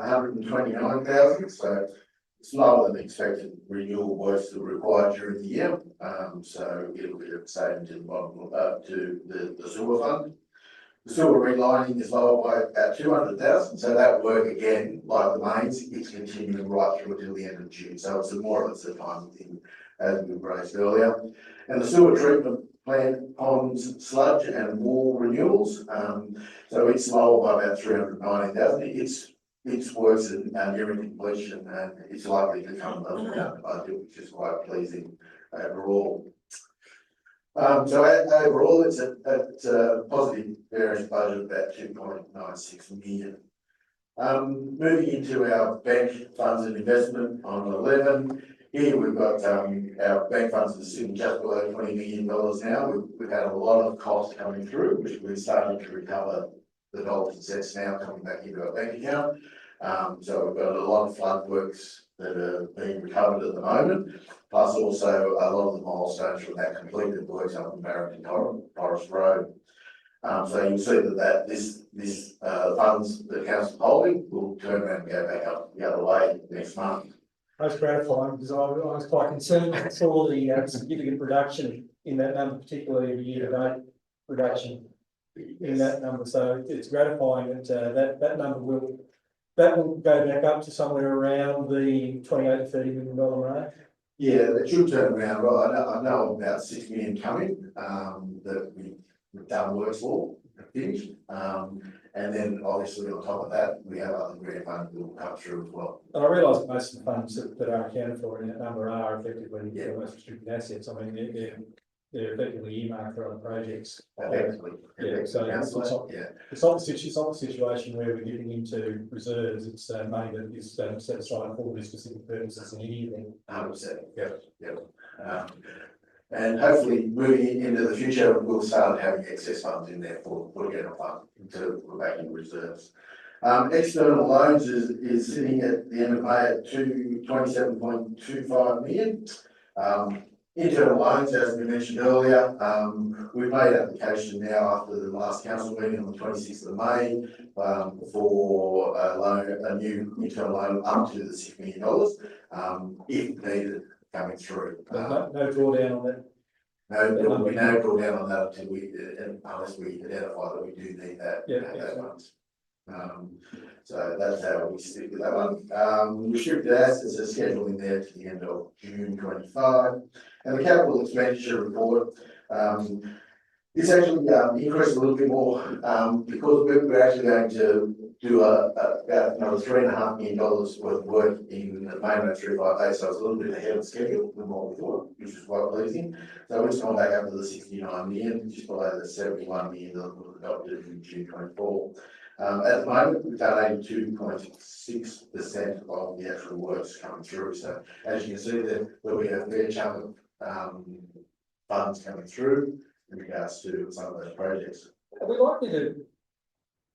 129,000, so it's lower than expected renewal works that were required during the year, so it'll be a saving to the bottom to the sewer fund. The sewer relining is lower by about 200,000, so that work again, like the mains, it's continuing right through until the end of June. So it's more or less a time thing, as we raised earlier. And the sewer treatment plant ponds, sludge and wall renewals, so it's lower by about 390,000. Its works are nearing completion, and it's likely to come under budget, which is quite pleasing overall. So overall, it's a positive variance budget of about 2.96 million. Moving into our bank funds and investment on 11. Here we've got our bank funds are sitting just below $20 million now. We've had a lot of costs coming through, which we're starting to recover the dollars and cents now coming back into our bank account. So we've got a lot of flood works that are being recovered at the moment, plus also a lot of the milestones from that completed works up in Barrington Forest Road. So you'll see that this funds the council holding will turn around and go back up the other way next month. That's gratifying because I was quite concerned when I saw the significant reduction in that number, particularly the year-to-date reduction in that number. So it's gratifying that that number will go back up to somewhere around the 28 to $30 million mark. Yeah, that should turn around. Well, I know about 6 million coming that we've done works for, finished. And then obviously on top of that, we have other grant funds that will come through as well. And I realise that most of the funds that are accounted for in that number are effectively most restricted assets. I mean, they're effectively earmarked for other projects. Effectively. Yeah, so it's not the situation where we're getting into reserves. It's money that is set aside for these specific purposes in any event. 100%. Yeah. And hopefully moving into the future, we'll start having excess funds in there for general fund to put back in reserves. External loans is sitting at the end of May at 27.25 million. Internal loans, as we mentioned earlier, we've made application now after the last council meeting on the 26th of May for a new internal loan up to the $6 million, if needed, coming through. No drawdown on that. No, there will be no drawdown on that until unless we identify that we do need that, that funds. So that's how we stick with that one. Restricted assets are scheduled in there to the end of June 25. And the capital expenditure report, it's actually increased a little bit more because we're actually going to do about another $3.5 million worth of work in the main road 358, so it's a little bit ahead of schedule than what we thought, which is quite pleasing. So it's gone back up to the 69 million, just below the 71 million that was adopted in June 24. At the moment, we've done 82.6% of the actual works coming through. So as you can see, there'll be a fair chunk of funds coming through in regards to some of those projects. We're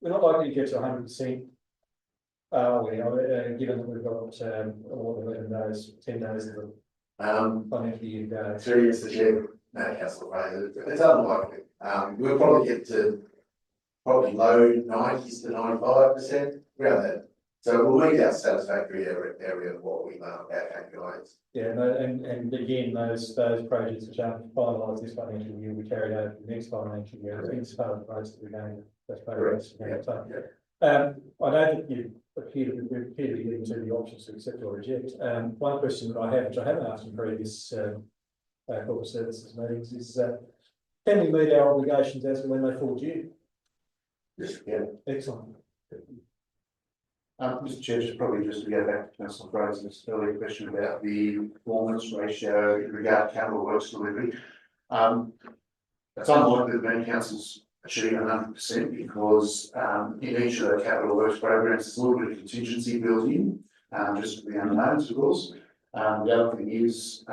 not likely to get to 100%. Given that we've got what, 11 days, 10 days of the financial year to go. Through Mr. Chair, no, Councillor Fraser, it's unlikely. We'll probably get to low 90s to 95%, around that. So we'll meet our satisfactory area of what we our calculates. Yeah, and again, those projects which aren't finalised this financial year, we carried over to the next financial year. It's part of the process that we're going to. That's progress. I know that you appear to be getting to the options to accept or reject. One question that I have, which I haven't asked in previous corporate services meetings, is can we meet our obligations as and when they fall due? Yes, yeah. Excellent. Mr. Chair, probably just to go back to Councillor Fraser's earlier question about the performance ratio in regard to capital works delivery. It's unlikely that many councils achieve 100% because in each of the capital works programs, there's a little bit of contingency built in, just for the unknowns, of course. The other thing is,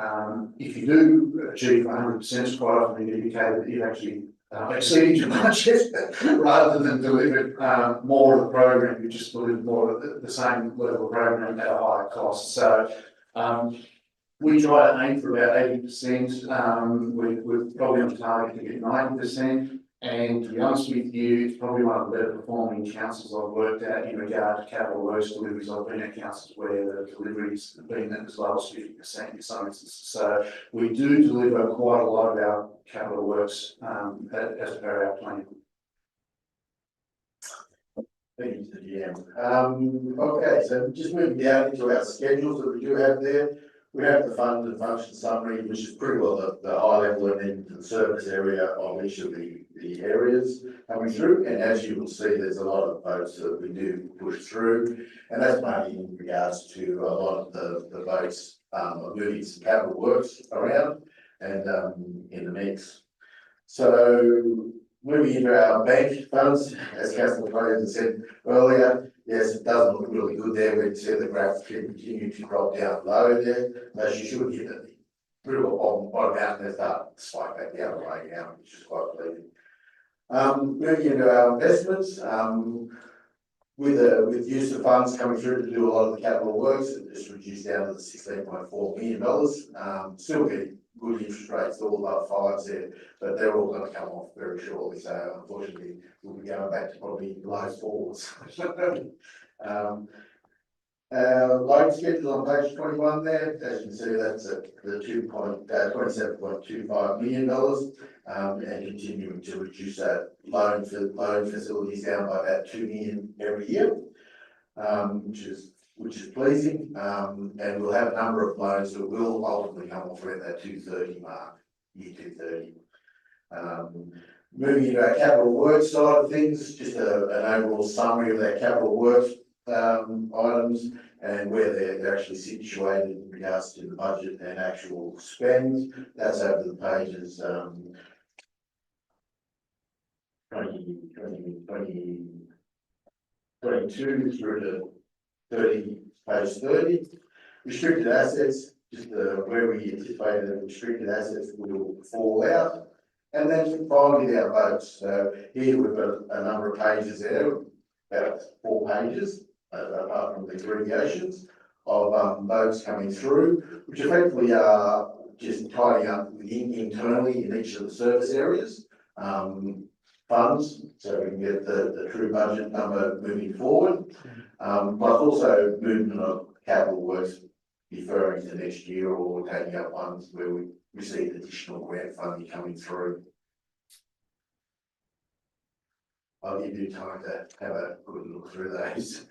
if you do achieve 100%, it's quite often an indicator that you've actually exceeded your budget rather than delivered more of the program. You just delivered more of the same level of program at a higher cost. So we try to aim for about 80%. We're probably on target to get 90%. And to be honest with you, it's probably one of the better performing councils I've worked at in regard to capital works deliveries. I've been at councils where the deliveries have been at as low as 50% in some instances. So we do deliver quite a lot of our capital works as per our plan. Thank you, Mr. GM. Okay, so just moving down into our schedules that we do have there. We have the fund and function summary, which is pretty well the high level and then the service area of each of the areas coming through. And as you will see, there's a lot of votes that we do push through. And that's mainly in regards to a lot of the votes moving some capital works around and in the mix. So moving into our bank funds, as Councillor Fraser said earlier, yes, it does look really good there. We can see the graph continue to drop down low there. As you should hit it pretty well bottom out and start to spike back down the way down, which is quite pleasing. Moving into our investments, with use of funds coming through to do a lot of the capital works, it just reduced down to the $16.4 million. Still getting good interest rates, all above fives there, but they're all going to come off very shortly. So unfortunately, we'll be going back to probably low fours. Loan schedule on page 21 there, as you can see, that's at the $27.25 million, and continuing to reduce that loan facilities down by about $2 million every year, which is pleasing. And we'll have a number of loans that will ultimately come off around that 230 mark, year 230. Moving into our capital works side of things, just an overall summary of our capital works items and where they're actually situated in regards to the budget and actual spend. That's over the pages 22 through to page 30. Restricted assets, just where we anticipated that restricted assets will fall out. And then finally, our votes. So here we've got a number of pages there, about 4 pages, apart from the abbreviations of votes coming through, which effectively are just tidying up internally in each of the service areas, funds, so we can get the true budget number moving forward, but also movement of capital works deferring to next year or taking up ones where we receive additional grant funding coming through. I'll give you time to have a good look through those.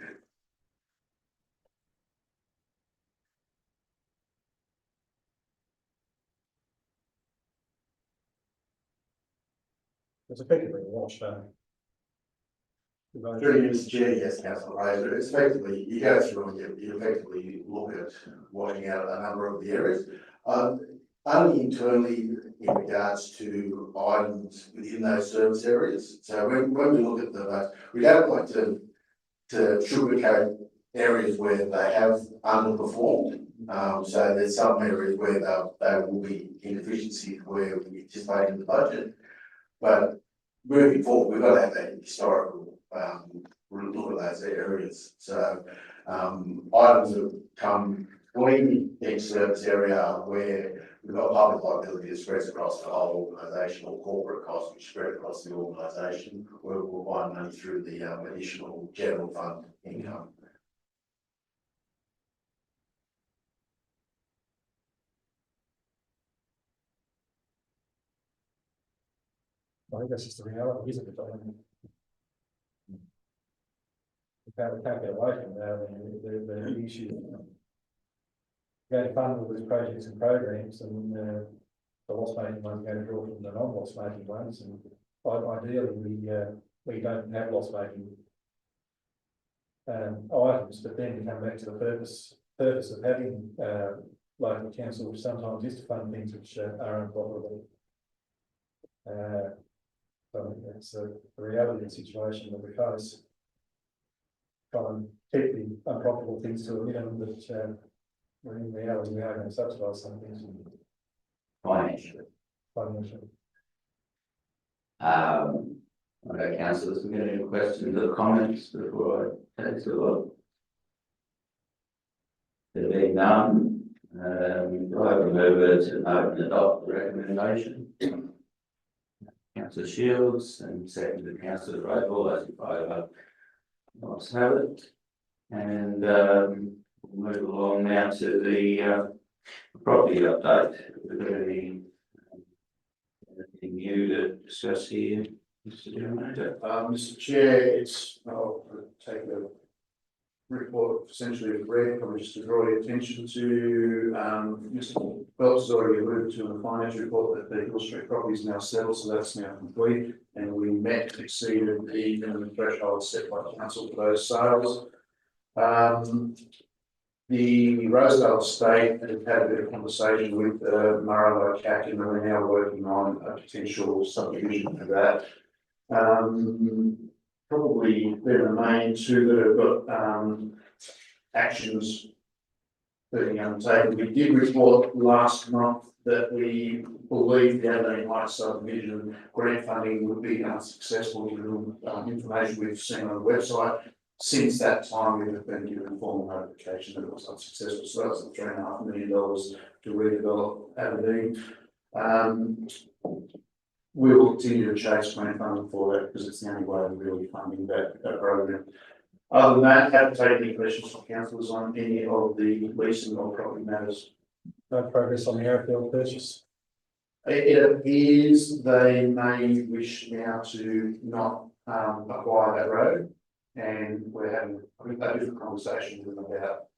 It's effectively a wash, Through you, Mr. Chair, yes, Councillor Fraser, it's effectively, you go through and you effectively look at washing out a number of the areas. Only internally in regards to items within those service areas. So when we look at the, we don't like to sugarcoat areas where they have underperformed. So there's some areas where they will be inefficiencies where we anticipate in the budget. But moving forward, we've got to have that historical look at those areas. So items that come between each service area where we've got public liability that spreads across the whole organisation, or corporate costs which spread across the organisation, where we'll find money through the additional general fund income. I think that's just the reality, isn't it? We can't get away from that, the issue. Going to fund all these projects and programs, and the loss-making ones are going to draw from the non-loss-making ones, and ideally we don't have loss-making items, but then we come back to the purpose of having local council, which sometimes is to fund things which are unprofitable. So I think that's the reality of the situation that we face. Try and keep the unprofitable things to a minimum, but in reality we are going to subsidise some things Financially. financially. Okay, councillors, we got any questions or comments before I take to a vote? There being none, I will move it to note and adopt the recommendation. Councillor Shields and seconded Councillor Rowe, all those in favour. Let's have it. And we'll move along now to the property update. Is there anything new to discuss here, Mr. General Manager? Mr. Chair, I'll take the report essentially as read, probably just to draw your attention to, Mr. Phelps has already alluded to in the financial report that the Hill Street property is now settled, so that's now complete, and we met, exceeded the minimum threshold set by council for those sales. The Rosedale estate had a bit of conversation with Murray Cack, and we're now working on a potential subdivision for that. Probably there are the main two that have got actions being undertaken. We did report last month that we believe the Aberdeen Heights subdivision grant funding would be unsuccessful given information we've seen on the website. Since that time, we have been given formal notification that it was unsuccessful. So that's the $3.5 million to redevelop Aberdeen. We will continue to chase grant funding for that because it's the only way of really funding that program. Other than that, haven't taken any questions from councillors on any of the leasing or property matters. No progress on the Arrowfield purchase. It appears they may wish now to not acquire that road, and we're having a different conversation with them about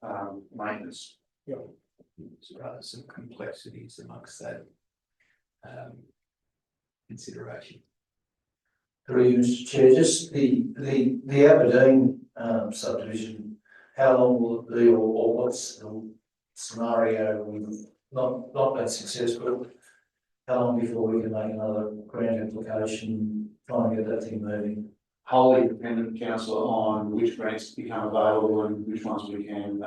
maintenance. Yeah. There's rather some complexities amongst that consideration. Through you, Mr. Chair, just the Aberdeen subdivision, how long will it be, or what's the scenario with not been successful? How long before we can make another grant application, trying to get that thing moving? Wholly dependent, council, on which grants become available and which ones we can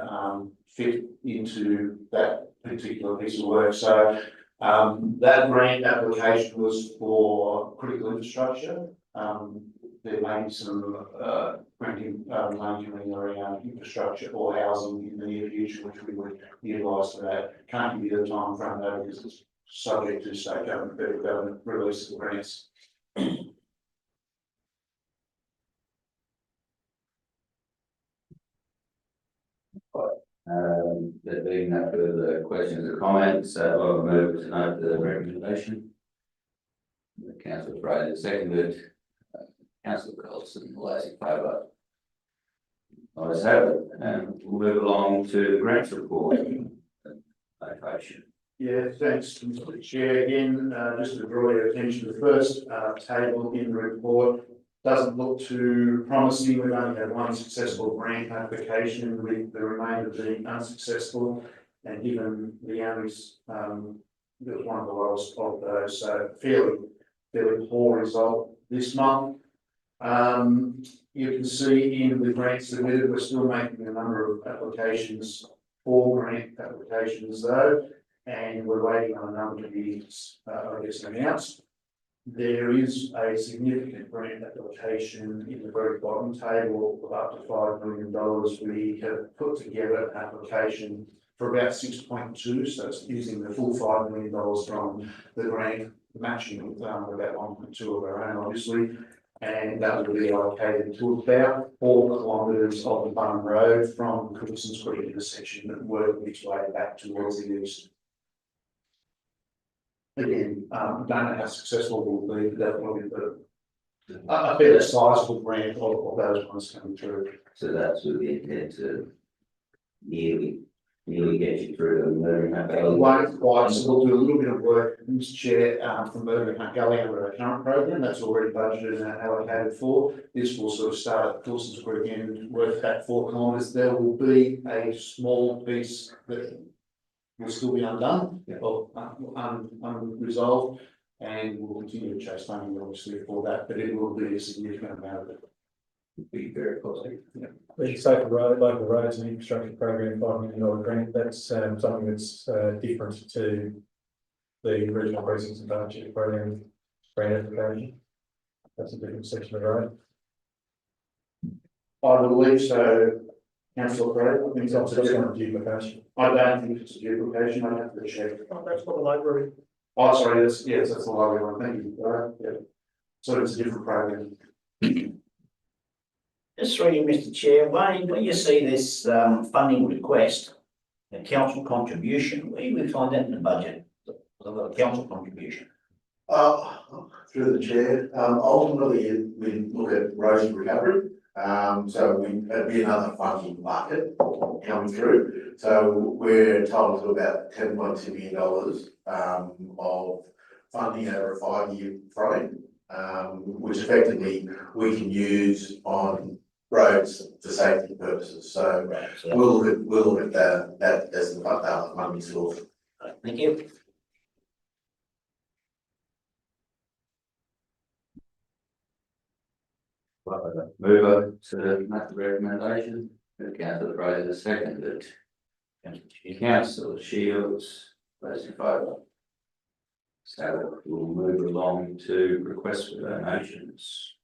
fit into that particular piece of work. So that grant application was for critical infrastructure. There may be some granting money coming around infrastructure or housing in the near future, which we would utilise for that. Can't give you the time frame though, because it's subject to state government, federal government release of grants. There being no further questions or comments, I'll move to note the recommendation. Councillor Fraser seconded, Councillor Colson, all those in favour. Ayes have it, and we'll move along to the grants report. Location. Yeah, thanks, Mr. Chair. Again, just to draw your attention, the first table in the report doesn't look too promising. We've only had one successful grant application, with the remainder being unsuccessful. And given the hours, it was one of the lowest of those, so fairly poor result this month. You can see in the grants submitted, we're still making a number of applications, 4 grant applications though, and we're waiting on a number to be, announced. There is a significant grant application in the very bottom table of up to $5 million. We have put together an application for about 6.2, so it's using the full $5 million from the grant, matching with about 1.2 of our own, obviously. And that will be allocated to about 4 kilometres of the Bun Road from Cookson Creek intersection that work its way back towards the east. Again, don't know how successful we'll be, but that will be a fairly sizable grant of those ones coming through. So that's with the intent to nearly get you through the Murray Valley. Won't quite, so we'll do a little bit of work, Mr. Chair, from Murray Gully under our current program, that's already budgeted and allocated for. This will sort of start at Coulson's Creek end, work back 4 kilometres. There will be a small piece that will still be undone, or unresolved, and we'll continue to chase funding obviously for that, but it will be a significant amount of it. Be very positive. Safer road, local roads and infrastructure program, $5 million grant, that's something that's different to the regional precincts and partnership program grant application. That's a different section of road. I believe so, Councillor Craig. I think It's that's a also different. a duplication. I don't think it's a duplication, I have to check. That's for the library. Oh, sorry, that's the lovely one, thank you. Yeah. So it's a different program. Just through you, Mr. Chair, Wayne, when you see this funding request, the council contribution, where do we find that in the budget? The council contribution. Through the chair, ultimately we look at erosion recovery. So it'd be another funding bucket coming through. So we're entitled to about $10.2 million of funding over a 5-year frame, which effectively we can use on roads for safety purposes. So Right. So we'll look at that as the funding source. thank you. Mover to make the recommendation, Councillor Fraser seconded, Councillor Shields, those in favour. So we'll move along to requests for donations.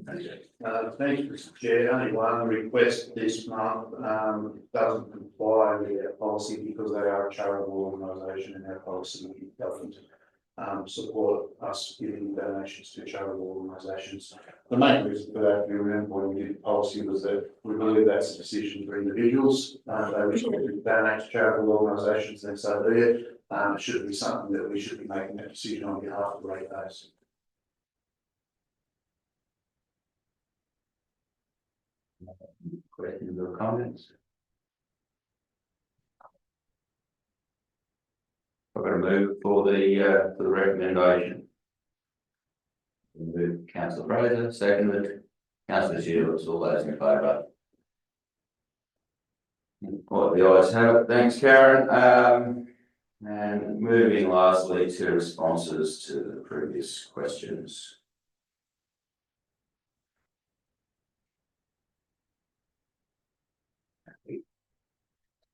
Thanks, Mr. Chair. Only one request this month doesn't comply with our policy because they are a charitable organisation and our policy doesn't support us giving donations to charitable organisations. The main reason for that, if you remember when we did the policy, was that we believe that's a decision for individuals. They wish to donate to charitable organisations, then so be it. It should be something that we should be making that decision on behalf of the ratepayers. Questions or comments? I've got to move for the recommendation. Move Councillor Fraser, seconded, Councillor Shields, all those in favour. Well, the ayes have it, thanks Karen. And moving lastly to responses to the previous questions.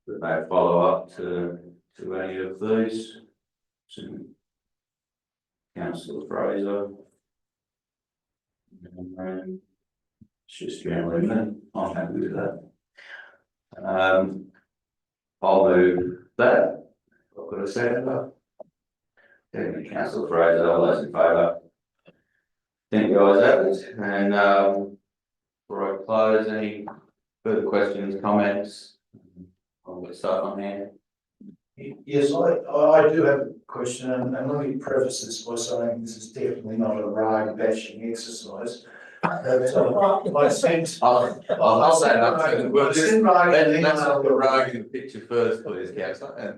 no follow-up to any of these. Councillor Fraser. And it's just generally, I'm happy with that. I'll move that. I've got a second. Thank you, Councillor Fraser, all those in favour? Thank you, guys, have it. And before I close, any further questions, comments? I'll get stuff on hand. Yes, I do have a question, and let me preface this by saying this is definitely not a rag bashing exercise. I sent. I'll say that. We'll just, let's have the rag in the picture first, please, councillor.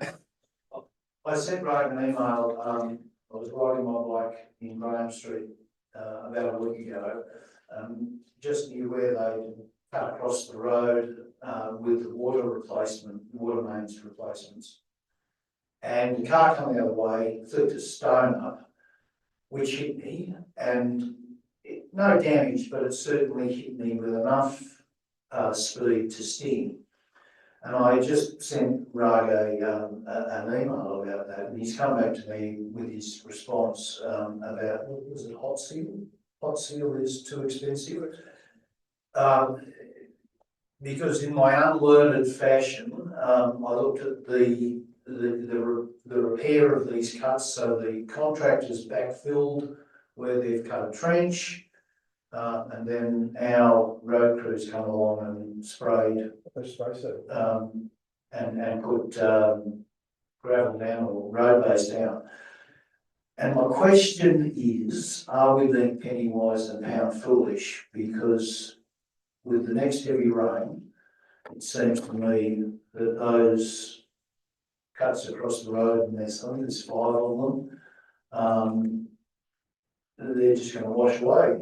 I sent Rag an email, I was riding my bike in Graham Street, about a week ago. Just knew where they cut across the road, with the water mains replacements. And the car coming the other way flipped a stone up, which hit me, and no damage, but it certainly hit me with enough speed to sting. And I just sent Rag an email about that, and he's come back to me with his response about, what was it, Hot Seal? Hot Seal is too expensive. Because in my unlearned fashion, I looked at the repair of these cuts. So the contractors backfilled where they've cut a trench, and then our road crews come along and sprayed and put gravel down or road base down. And my question is, are we being penny wise and pound foolish? Because with the next heavy rain, it seems to me that those cuts across the road, and there's 5 of them, they're just going to wash away.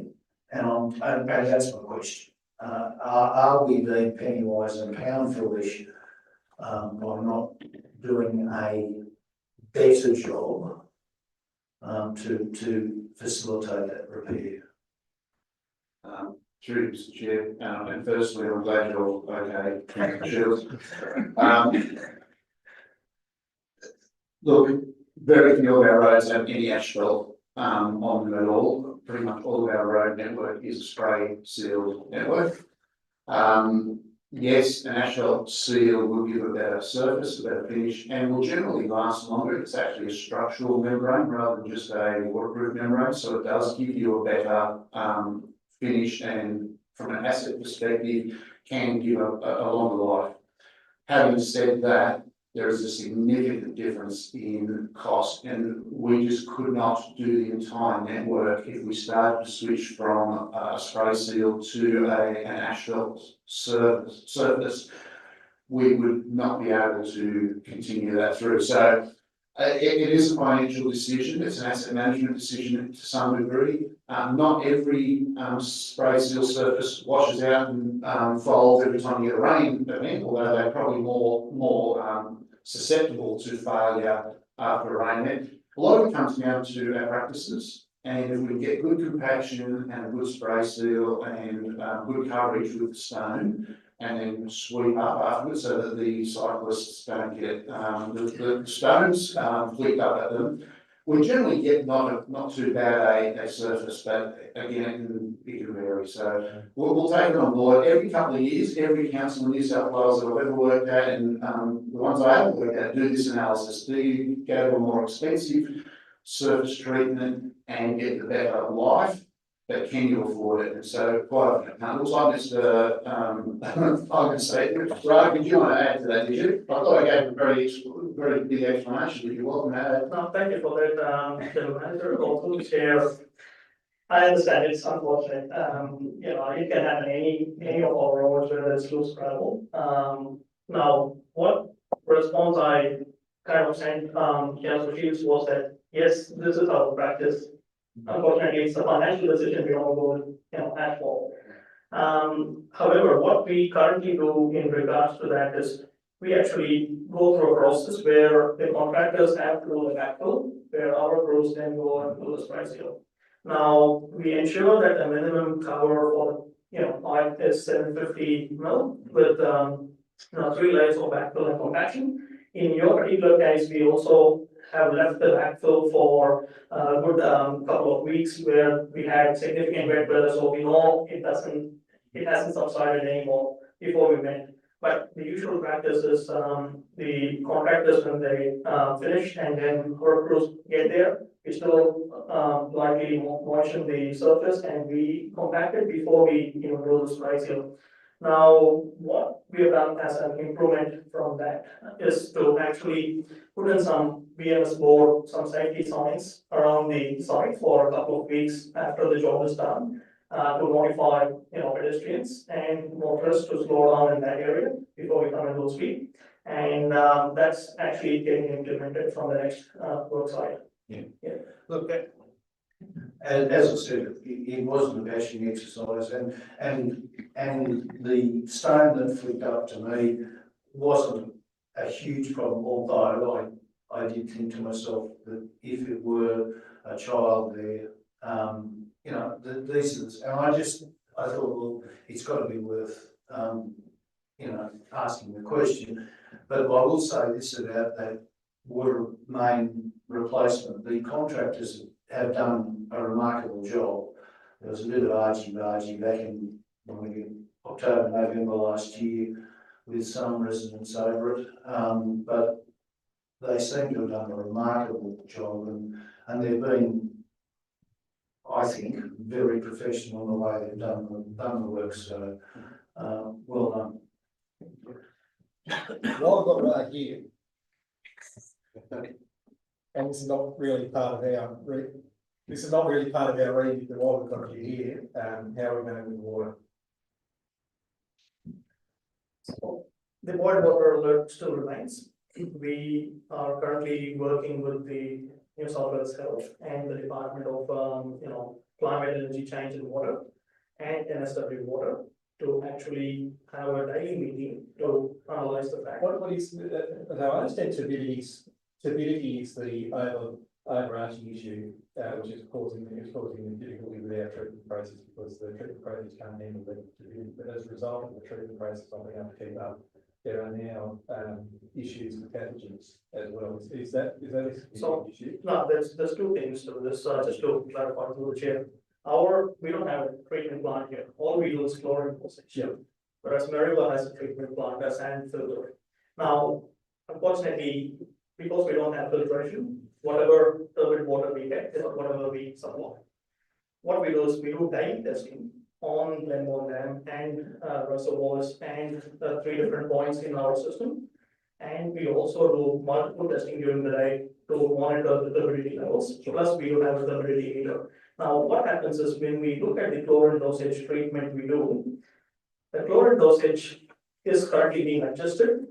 And that's my question. Are we being penny wise and pound foolish by not doing a better job to facilitate that repair? Through Mr. Chair, and firstly, I'm glad you're okay, Councillor Shields. Look, very few of our roads have any asphalt on them at all. Pretty much all of our road network is a spray sealed network. Yes, an asphalt seal will give a better surface, a better finish, and will generally last longer. It's actually a structural membrane rather than just a waterproof membrane, so it does give you a better finish, and from an asset perspective can give a longer life. Having said that, there is a significant difference in cost, and we just could not do the entire network if we started to switch from a spray seal to an asphalt surface. We would not be able to continue that through. So it is a financial decision. It's an asset management decision to some degree. Not every spray seal surface washes out and folds every time you get a rain event, although they're probably more susceptible to failure after a rain event. A lot of it comes down to our practices, and if we can get good compaction and a good spray seal and good coverage with the stone, and then sweep up afterwards so that the cyclists don't get the stones flicked up at them, we generally get not too bad a surface, but again, it can vary. So we'll take it on board. Every couple of years, every council in New South Wales that I've ever worked at, and the ones I haven't worked at, do this analysis. Do you go to a more expensive surface treatment and get the better life, but can you afford it? And so quite often, it looks like Mr. I'm going to say, Rag, did you want to add to that, did you? I thought I gave a very big explanation, but you're welcome to add. No, thank you for that, General Manager. Also, Chair, I understand it's unfortunate. It can happen any of our roads, whether it's loose gravel. Now, what response I kind of sent Councillor Shields was that yes, this is our practice. Unfortunately, it's a financial decision. We don't go, at all. However, what we currently do in regards to that is we actually go through a process where the contractors have to do the backfill, where our crews then go and do the spray seal. Now, we ensure that the minimum cover for pipe is 750 mil with 3 layers of backfill and compaction. In your particular case, we also have left the backfill for a good couple of weeks where we had significant wet weather, so we know it hasn't subsided anymore before we went. But the usual practice is the contractors, when they finish and then our crews get there, we still lightly moisten the surface and we compact it before we do the spray seal. Now, what we have done as an improvement from that is to actually put in some BMS board, some safety signs around the site for a couple of weeks after the job is done, to notify, pedestrians and motorists to slow down in that area before we come into speed. And that's actually getting implemented from the next work site. Look, as I said, it wasn't a bashing exercise, and the stone that flicked up to me wasn't a huge problem, although I did think to myself that if it were a child there, these are, and I thought, well, it's got to be worth, asking the question. But I will say this about that water main replacement: the contractors have done a remarkable job. There was a bit of argy-bargy back in October, November last year with some residents over it, but they seem to have done a remarkable job, and they've been, I think, very professional in the way they've done the work. So, well done. What I've got right here, and this is not really part of our reading, but what we've got here, how we're going with water. So the boil water alert still remains. We are currently working with the New South Wales Health and the Department of Climate, Energy Change and Water and NSW Water to actually have a daily meeting to analyse the fact. What is, as I understand, turbidity is the overarching issue, which is causing difficulty with our treatment process, because the treatment process can't handle the turbidity. But as a result of the treatment process not being able to keep up, there are now issues with pathogens as well. Is that So, issue? No, there's 2 things to this, just to clarify to the chair. We don't have a treatment plant here. All we do is chlorine dosage. Yeah. Whereas Maryville has a treatment plant, a sand filter. Now, unfortunately, because we don't have filtration, whatever turbid water we get is whatever we supply. What we do is we do daily testing on Glenmore Dam and reservoirs and 3 different points in our system. And we also do multiple testing during the day to monitor the turbidity levels. Plus, we do have a turbidity meter. Now, what happens is when we look at the chlorine dosage treatment we do, the chlorine dosage is currently being adjusted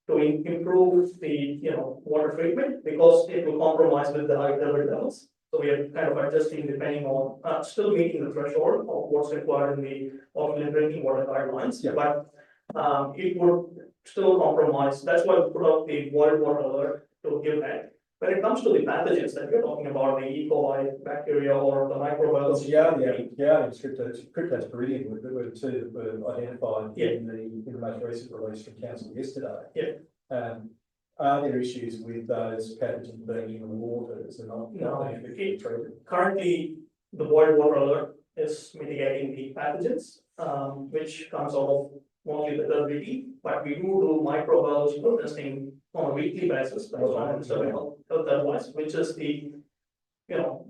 to improve the water treatment, because it will compromise with the high turbidity levels. So we are kind of adjusting depending on still meeting the threshold of what's required in the Auckland drinking water guidelines. Yeah. But it would still compromise. That's why we put out the boil water alert to give that. When it comes to the pathogens that we're talking about, the E. coli bacteria or the microbials. Giardia and Cryptosporidium were 2 that were identified in the most recent release from Council yesterday. Yeah. Are there issues with those pathogens being in the water that are not being effectively treated? Currently, the boil water alert is mitigating the pathogens, which comes out of mostly the turbidity, but we do microbiological testing on a weekly basis, based on health advice, which is the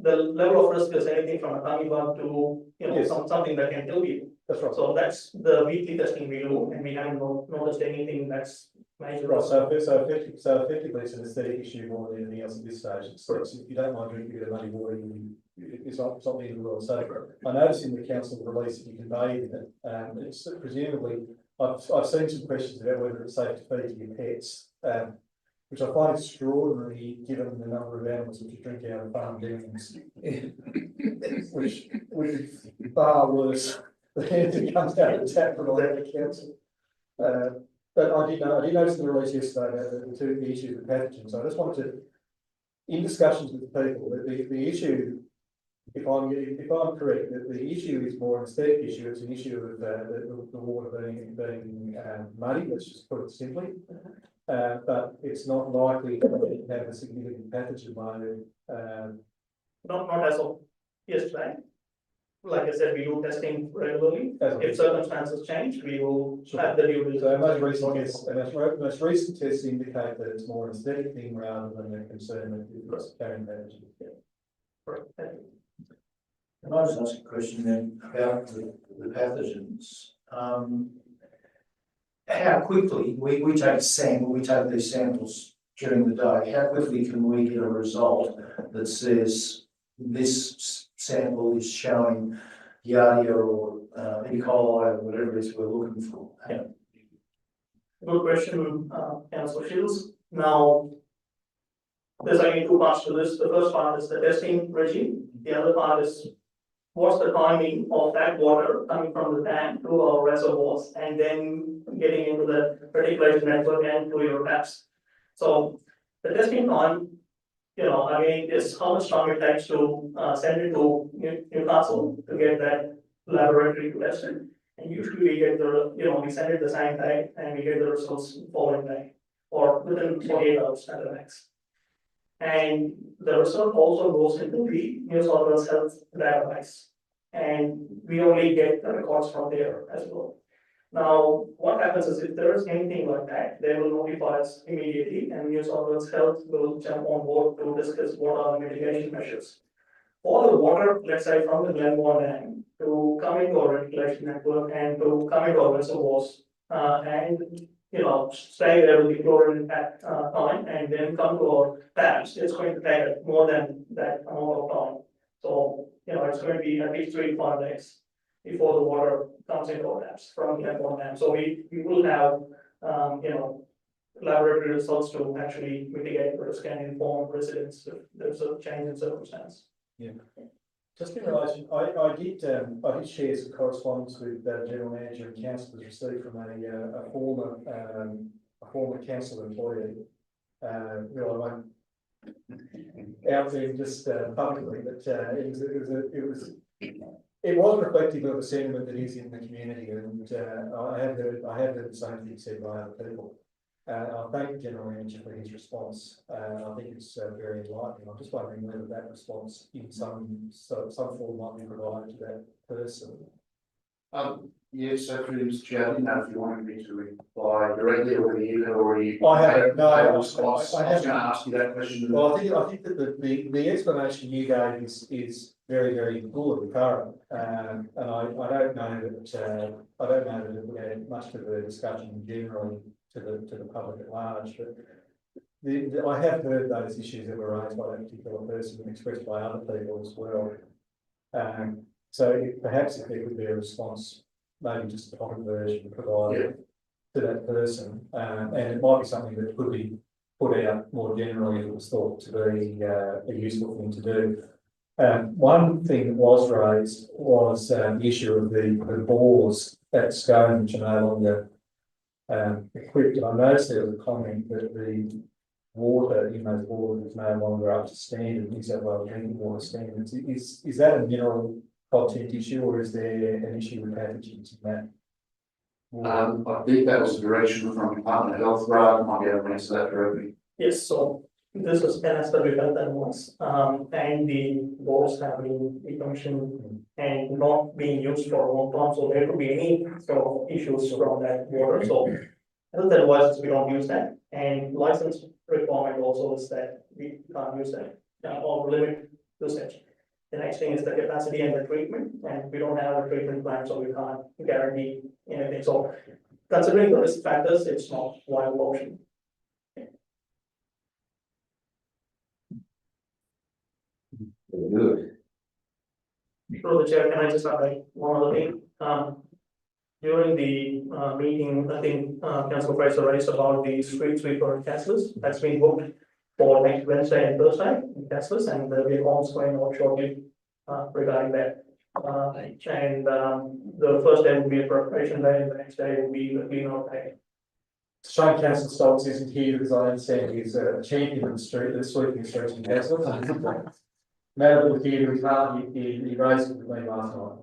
level of risk is anything from a tummy bug to something that can kill you. That's right. So that's the weekly testing we do, and we haven't noticed anything that's major. Right, so effectively it's an aesthetic issue more than anything else at this stage. So if you don't mind drinking a bit of muddy water, it's not something in the world. So I noticed in the council release that you can bathe in it. It's presumably, I've seen some questions about whether it's safe to feed to your pets, which I find extraordinary given the number of animals which you drink out of farm dams, which is far worse than anything comes out of the tap from the council. But I did notice in the release yesterday about the issue of pathogens. So I just wanted to, in discussions with people, that the issue if I'm correct, that the issue is more an aesthetic issue, it's an issue of the water being muddy, let's just put it simply. But it's not likely to have a significant pathogen load. Not as of yesterday. Like I said, we do testing regularly. If circumstances change, we will have the due diligence. So most recent tests indicate that it's more an aesthetic thing rather than a concern that it's carrying pathogen. Correct. Thank you. Can I just ask a question then about the pathogens? How quickly, we take a sample, we take these samples during the day, how quickly can we get a result that says this sample is showing Giardia or E. coli or whatever it is we're looking for? Yeah. Good question, Councillor Shields. Now, there's only two parts to this. The first part is the testing regime. The other part is what's the timing of that water coming from the dam to our reservoirs and then getting into the reticulation network and to your taps. So the testing time, I mean, is how much time it takes to send it to Newcastle to get that laboratory to test it. And usually we get we send it the same day and we get the results the following day or within 48 hours at the max. And the result also goes into the New South Wales Health database. And we only get the records from there as well. Now, what happens is if there is anything like that, they will notify us immediately and New South Wales Health will jump on board to discuss what are the mitigation measures. For the water, let's say from the Glenmore Dam to come into our reticulation network and to come into our reservoirs and stay there with the chlorine at time and then come to our taps, it's going to take more than that amount of time. So, it's going to be at least 3 to 5 days before the water comes into our taps from Glenmore Dam. So we will have, laboratory results to actually mitigate the risk and inform residents if there's a change in circumstance. Yeah. Just in relation, I did share some correspondence with General Manager and councillors received from a former council employee. Who I won't out there just publicly, but it was reflective of a sentiment that is in the community, and I have heard the same thing said by other people. I thank General Manager for his response. I think it's very enlightening. I'm just wondering whether that response in some form might be provided to that person. Yes, so through Mr. Chair, I didn't know if you wanted me to reply directly or whether you had already. I haven't. No, I was going to ask you that question. Well, I think that the explanation you gave is very, very good and thorough. And I don't know that it would add much to the discussion generally to the public at large, but I have heard those issues that were raised by that particular person and expressed by other people as well. So perhaps if there could be a response, maybe just a topic version provided to that person, and it might be something that could be put out more generally if it was thought to be a useful thing to do. One thing that was raised was the issue of the bores at Scone, which are no longer equipped. And I noticed there was a comment that the water in those bores is no longer up to standard, New South Wales drinking water standards. Is that a mineral content issue, or is there an issue with pathogens in that? I think that was the direction from Department of Health. Brad might be able to answer that directly. Yes, so this is NSW Health Animals, and the bores have been decommissioned and not being used for a long time, so there could be any sort of issues from that water. So health advice, we don't use that, and license requirement also is that we can't use that or limit usage. The next thing is the capacity and the treatment, and we don't have a treatment plan, so we can't guarantee anything. So considering the risk factors, it's not a viable option. Very good. Through the chair, can I just add one other thing? During the meeting, I think Councillor Fraser raised about the street sweeper councillors that's been booked for next Wednesday and Thursday in councillors, and there'll be a forms going out shortly regarding that. And the first day will be a preparation day, and the next day will be the clean out day. Shane Council Stoltz isn't here because I understand he's a champion of the sweeping streets in council. Matter was here, his heart, he raised it with me last night.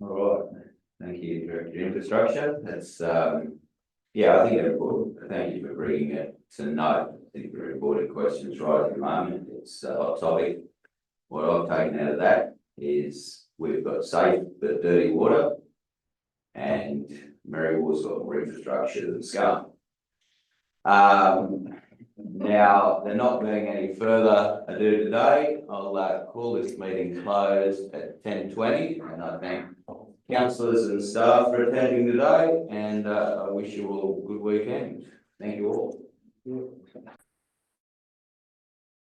All right, thank you, Director of Infrastructure, that's, yeah, I think that's important, thank you for bringing it to note. I think very important questions right at the moment, it's a hot topic. What I've taken out of that is we've got safe but dirty water. And Marywar's got more infrastructure than Scum. Now, there not being any further ado today, I'll call this meeting closed at 10:20, and I thank councillors and staff for attending today, and I wish you all a good weekend. Thank you all.